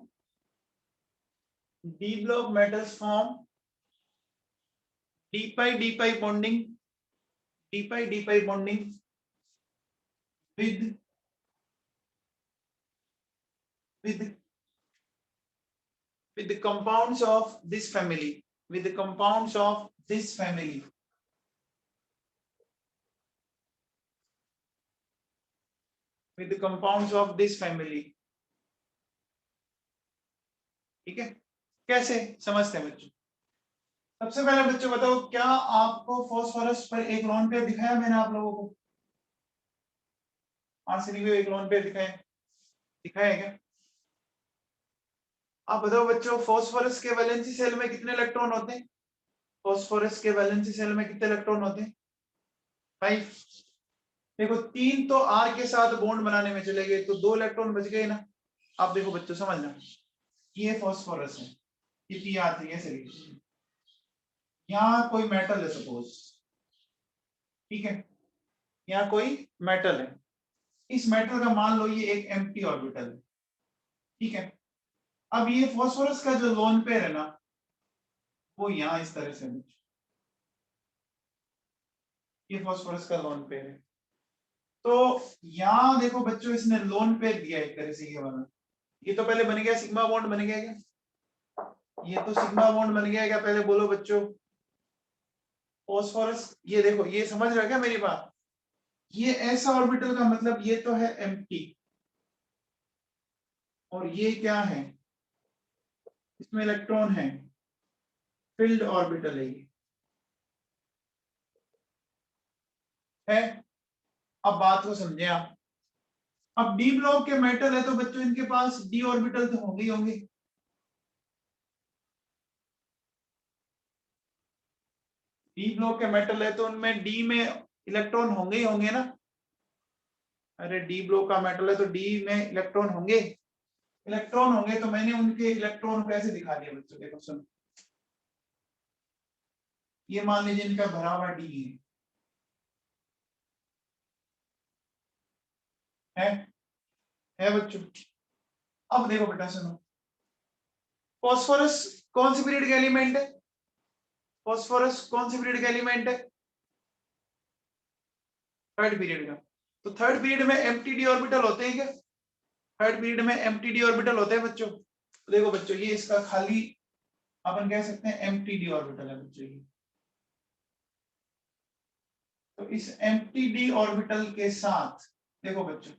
D pi bonding with the compounds of this family, with the compounds of this family. With the compounds of this family. ठीक है, कैसे समझते हैं बच्चों? सबसे पहले बच्चों बताओ, क्या आपको फास्फोरस पर एक लोन पेयर दिखाया मैंने आप लोगों को? आर्सेनिक में एक लोन पेयर दिखाया क्या? आप बताओ बच्चों, फास्फोरस के वैलेंसी सेल में कितने इलेक्ट्रॉन होते हैं? फास्फोरस के वैलेंसी सेल में कितने इलेक्ट्रॉन होते हैं? 5। देखो 3 तो आर के साथ बॉन्ड बनाने में चले गए, तो 2 इलेक्ट्रॉन बच गए ना। आप देखो बच्चों समझना, ये फास्फोरस है, ये Pr3 ऐसे लिखिए। यहाँ कोई मेटल है सपोज, ठीक है, यहाँ कोई मेटल है, इस मेटल का मान लो ये एक एम्प्टी ऑर्बिटल है, ठीक है। अब ये फास्फोरस का जो लोन पेयर है ना, वो यहाँ इस तरह से, ये फास्फोरस का लोन पेयर है। तो यहाँ देखो बच्चों, इसने लोन पेयर दिया एक तरह से, ये वाला, ये तो पहले बन गया सिग्मा बॉन्ड बन गया क्या? ये तो सिग्मा बॉन्ड बन गया क्या? पहले बोलो बच्चों, फास्फोरस, ये देखो, ये समझ रहे हो क्या मेरी बात? ये ऐसा ऑर्बिटल का मतलब ये तो है एम्प्टी, और ये क्या है, इसमें इलेक्ट्रॉन है, फिल्ड ऑर्बिटल है ये, है। अब बात को समझे आप। अब डी ब्लॉक के मेटल है तो बच्चों इनके पास डी ऑर्बिटल तो होंगे ही होंगे। डी ब्लॉक के मेटल है तो उनमें डी में इलेक्ट्रॉन होंगे ही होंगे ना। अरे डी ब्लॉक का मेटल है तो डी में इलेक्ट्रॉन होंगे, इलेक्ट्रॉन होंगे, तो मैंने उनके इलेक्ट्रॉन को ऐसे दिखा दिया बच्चों। देखो सुनो, ये मान लीजिए इनका भरा हुआ डी है, है बच्चों। अब देखो बेटा सुनो, फास्फोरस कौन सी पीरियड का एलिमेंट है? फास्फोरस कौन सी पीरियड का एलिमेंट है? थर्ड पीरियड का। तो थर्ड पीरियड में एम्प्टी ऑर्बिटल होते हैं क्या? थर्ड पीरियड में एम्प्टी ऑर्बिटल होते हैं बच्चों। तो देखो बच्चों, ये इसका खाली अपन कह सकते हैं एम्प्टी ऑर्बिटल है बच्चों ये। तो इस एम्प्टी ऑर्बिटल के साथ देखो बच्चों,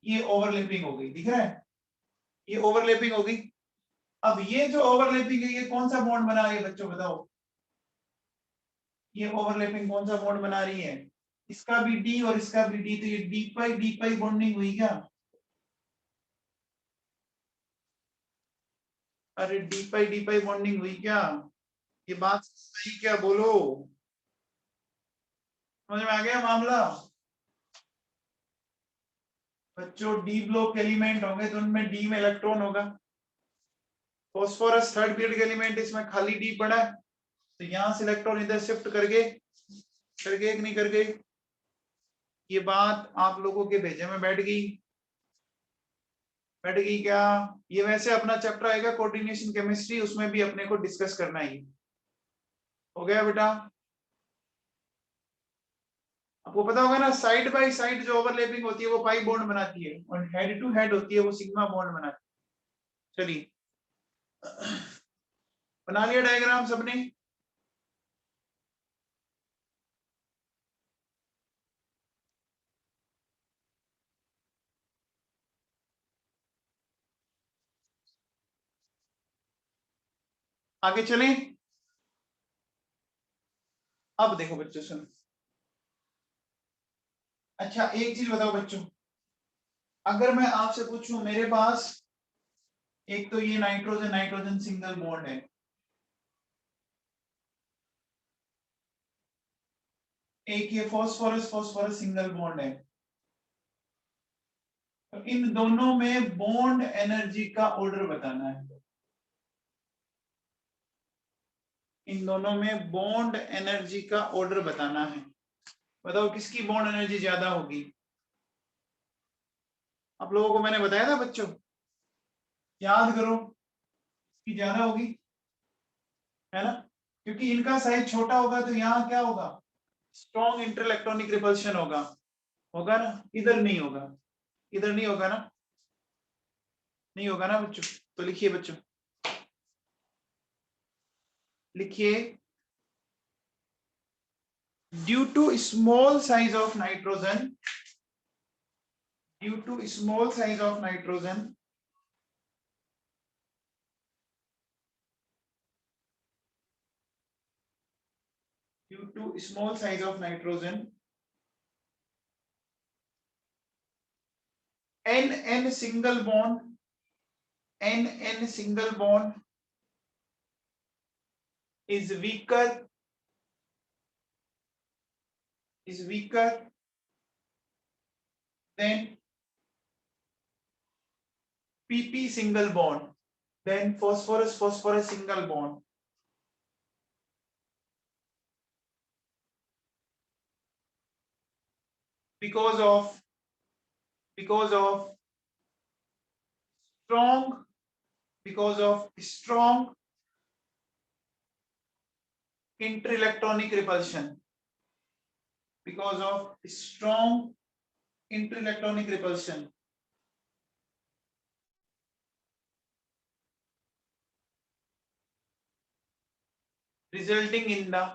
ये ओवरलैपिंग हो गई, दिख रहा है? ये ओवरलैपिंग हो गई। अब ये जो ओवरलैपिंग है, ये कौन सा बॉन्ड बना रही है बच्चों बताओ? ये ओवरलैपिंग कौन सा बॉन्ड बना रही है? इसका भी डी और इसका भी डी, तो ये डी पाई बॉन्डिंग हुई क्या? अरे डी पाई बॉन्डिंग हुई क्या? ये बात सही क्या? बोलो, समझ में आ गया मामला? बच्चों डी ब्लॉक एलिमेंट होंगे तो उनमें डी में इलेक्ट्रॉन होगा। फास्फोरस थर्ड पीरियड के एलिमेंट, इसमें खाली डी पड़ा है, तो यहां से इलेक्ट्रॉन इधर शिफ्ट करके एक नहीं कर गए। ये बात आप लोगों के भेजे में बैठ गई क्या? ये वैसे अपना चैप्टर आएगा कोऑर्डिनेशन केमिस्ट्री, उसमें भी अपने को डिस्कस करना ही। हो गया बेटा? आपको पता होगा ना, साइड बाय साइड जो ओवरलैपिंग होती है वो पाई बॉन्ड बनाती है, और हेड टू हेड होती है वो सिग्मा बॉन्ड बनाती है। चलिए, बना लिया डायग्राम सबने? आगे चलें। अब देखो बच्चों सुनो, अच्छा एक चीज बताओ बच्चों, अगर मैं आपसे पूछूं, मेरे पास एक तो ये नाइट्रोजन नाइट्रोजन सिंगल बॉन्ड है, एक ये फॉस्फोरस फॉस्फोरस सिंगल बॉन्ड है, तो इन दोनों में बॉन्ड एनर्जी का ऑर्डर बताना है। इन दोनों में बॉन्ड एनर्जी का ऑर्डर बताना है। बताओ किसकी बॉन्ड एनर्जी ज्यादा होगी? आप लोगों को मैंने बताया था बच्चों, याद करो कि ज्यादा होगी, है ना, क्योंकि इनका साइज छोटा होगा तो यहाँ क्या होगा, स्ट्रॉन्ग इंटरइलेक्ट्रॉनिक रिपल्शन होगा, होगा ना, इधर नहीं होगा, इधर नहीं होगा ना, नहीं होगा ना बच्चों। तो लिखिए बच्चों, लिखिए, due to small size of nitrogen, due to small size of nitrogen, due to small size of nitrogen, n single bond, n single bond is weaker, than pp single bond, than phosphorus single bond. Because of strong, because of strong interelectronic repulsion, because of strong interelectronic repulsion, resulting in the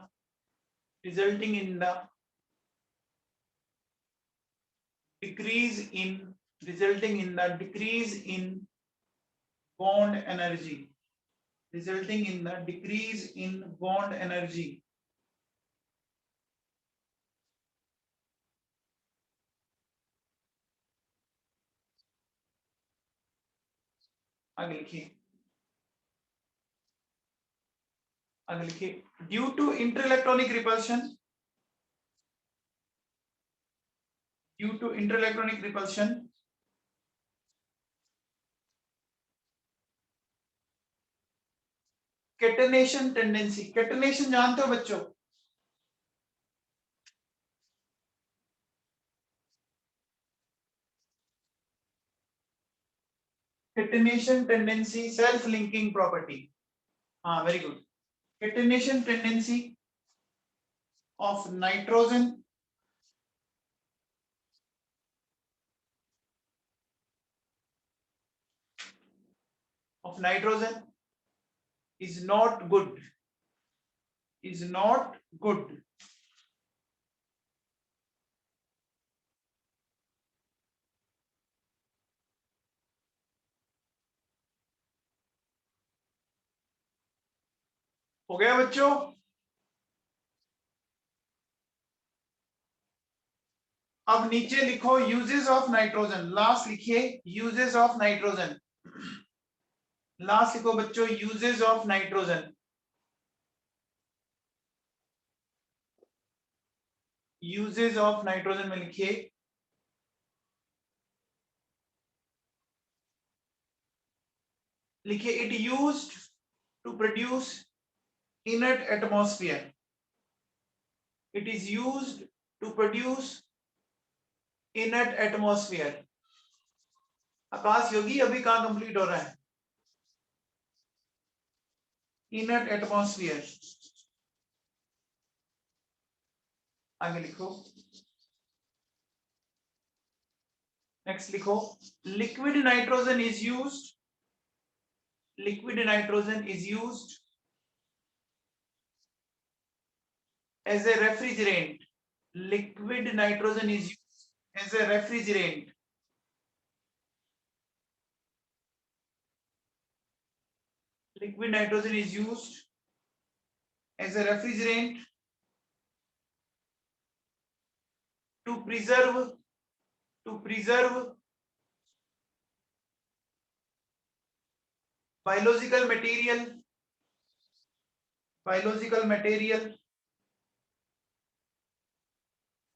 decrease in bond energy, resulting in the decrease in bond energy. आगे लिखिए, due to interelectronic repulsion, catenation tendency, catenation जानते हो बच्चों, catenation tendency, self linking property, हाँ very good, catenation tendency of nitrogen is not good, हो गया बच्चों। अब नीचे लिखो यूजेस ऑफ नाइट्रोजन, लास्ट लिखिए यूजेस ऑफ नाइट्रोजन, लास्ट लिखो बच्चों uses of nitrogen, uses of nitrogen में लिखिए, it used to produce inert atmosphere, it is used to produce inert atmosphere। Akash Yogi अभी कहां कंप्लीट हो रहा है, inert atmosphere। आगे लिखो, नेक्स्ट लिखो, liquid nitrogen is used, as a refrigerant, liquid nitrogen is used as a refrigerant, liquid nitrogen is used as a refrigerant to preserve biological material,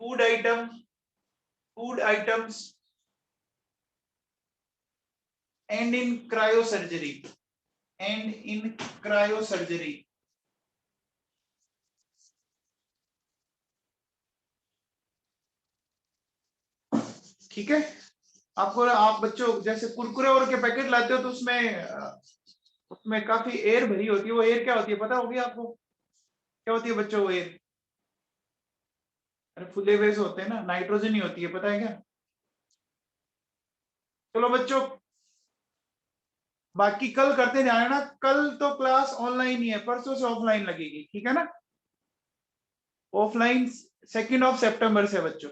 food items and in cryosurgery, ठीक है। आपको, आप बच्चों जैसे कुरकुरे और के packet लाते हो तो उसमें काफी एयर भरी होती है, वो एयर क्या होती है पता होगी आपको? क्या होती है बच्चों वो एयर? अरे फुले हुए से होते हैं ना, नाइट्रोजन ही होती है, पता है क्या? चलो बच्चों, बाकी कल करते जाना ना, कल तो क्लास ऑनलाइन ही है, परसों से ऑफलाइन लगेगी, ठीक है ना? ऑफलाइन 2 सितंबर से बच्चों।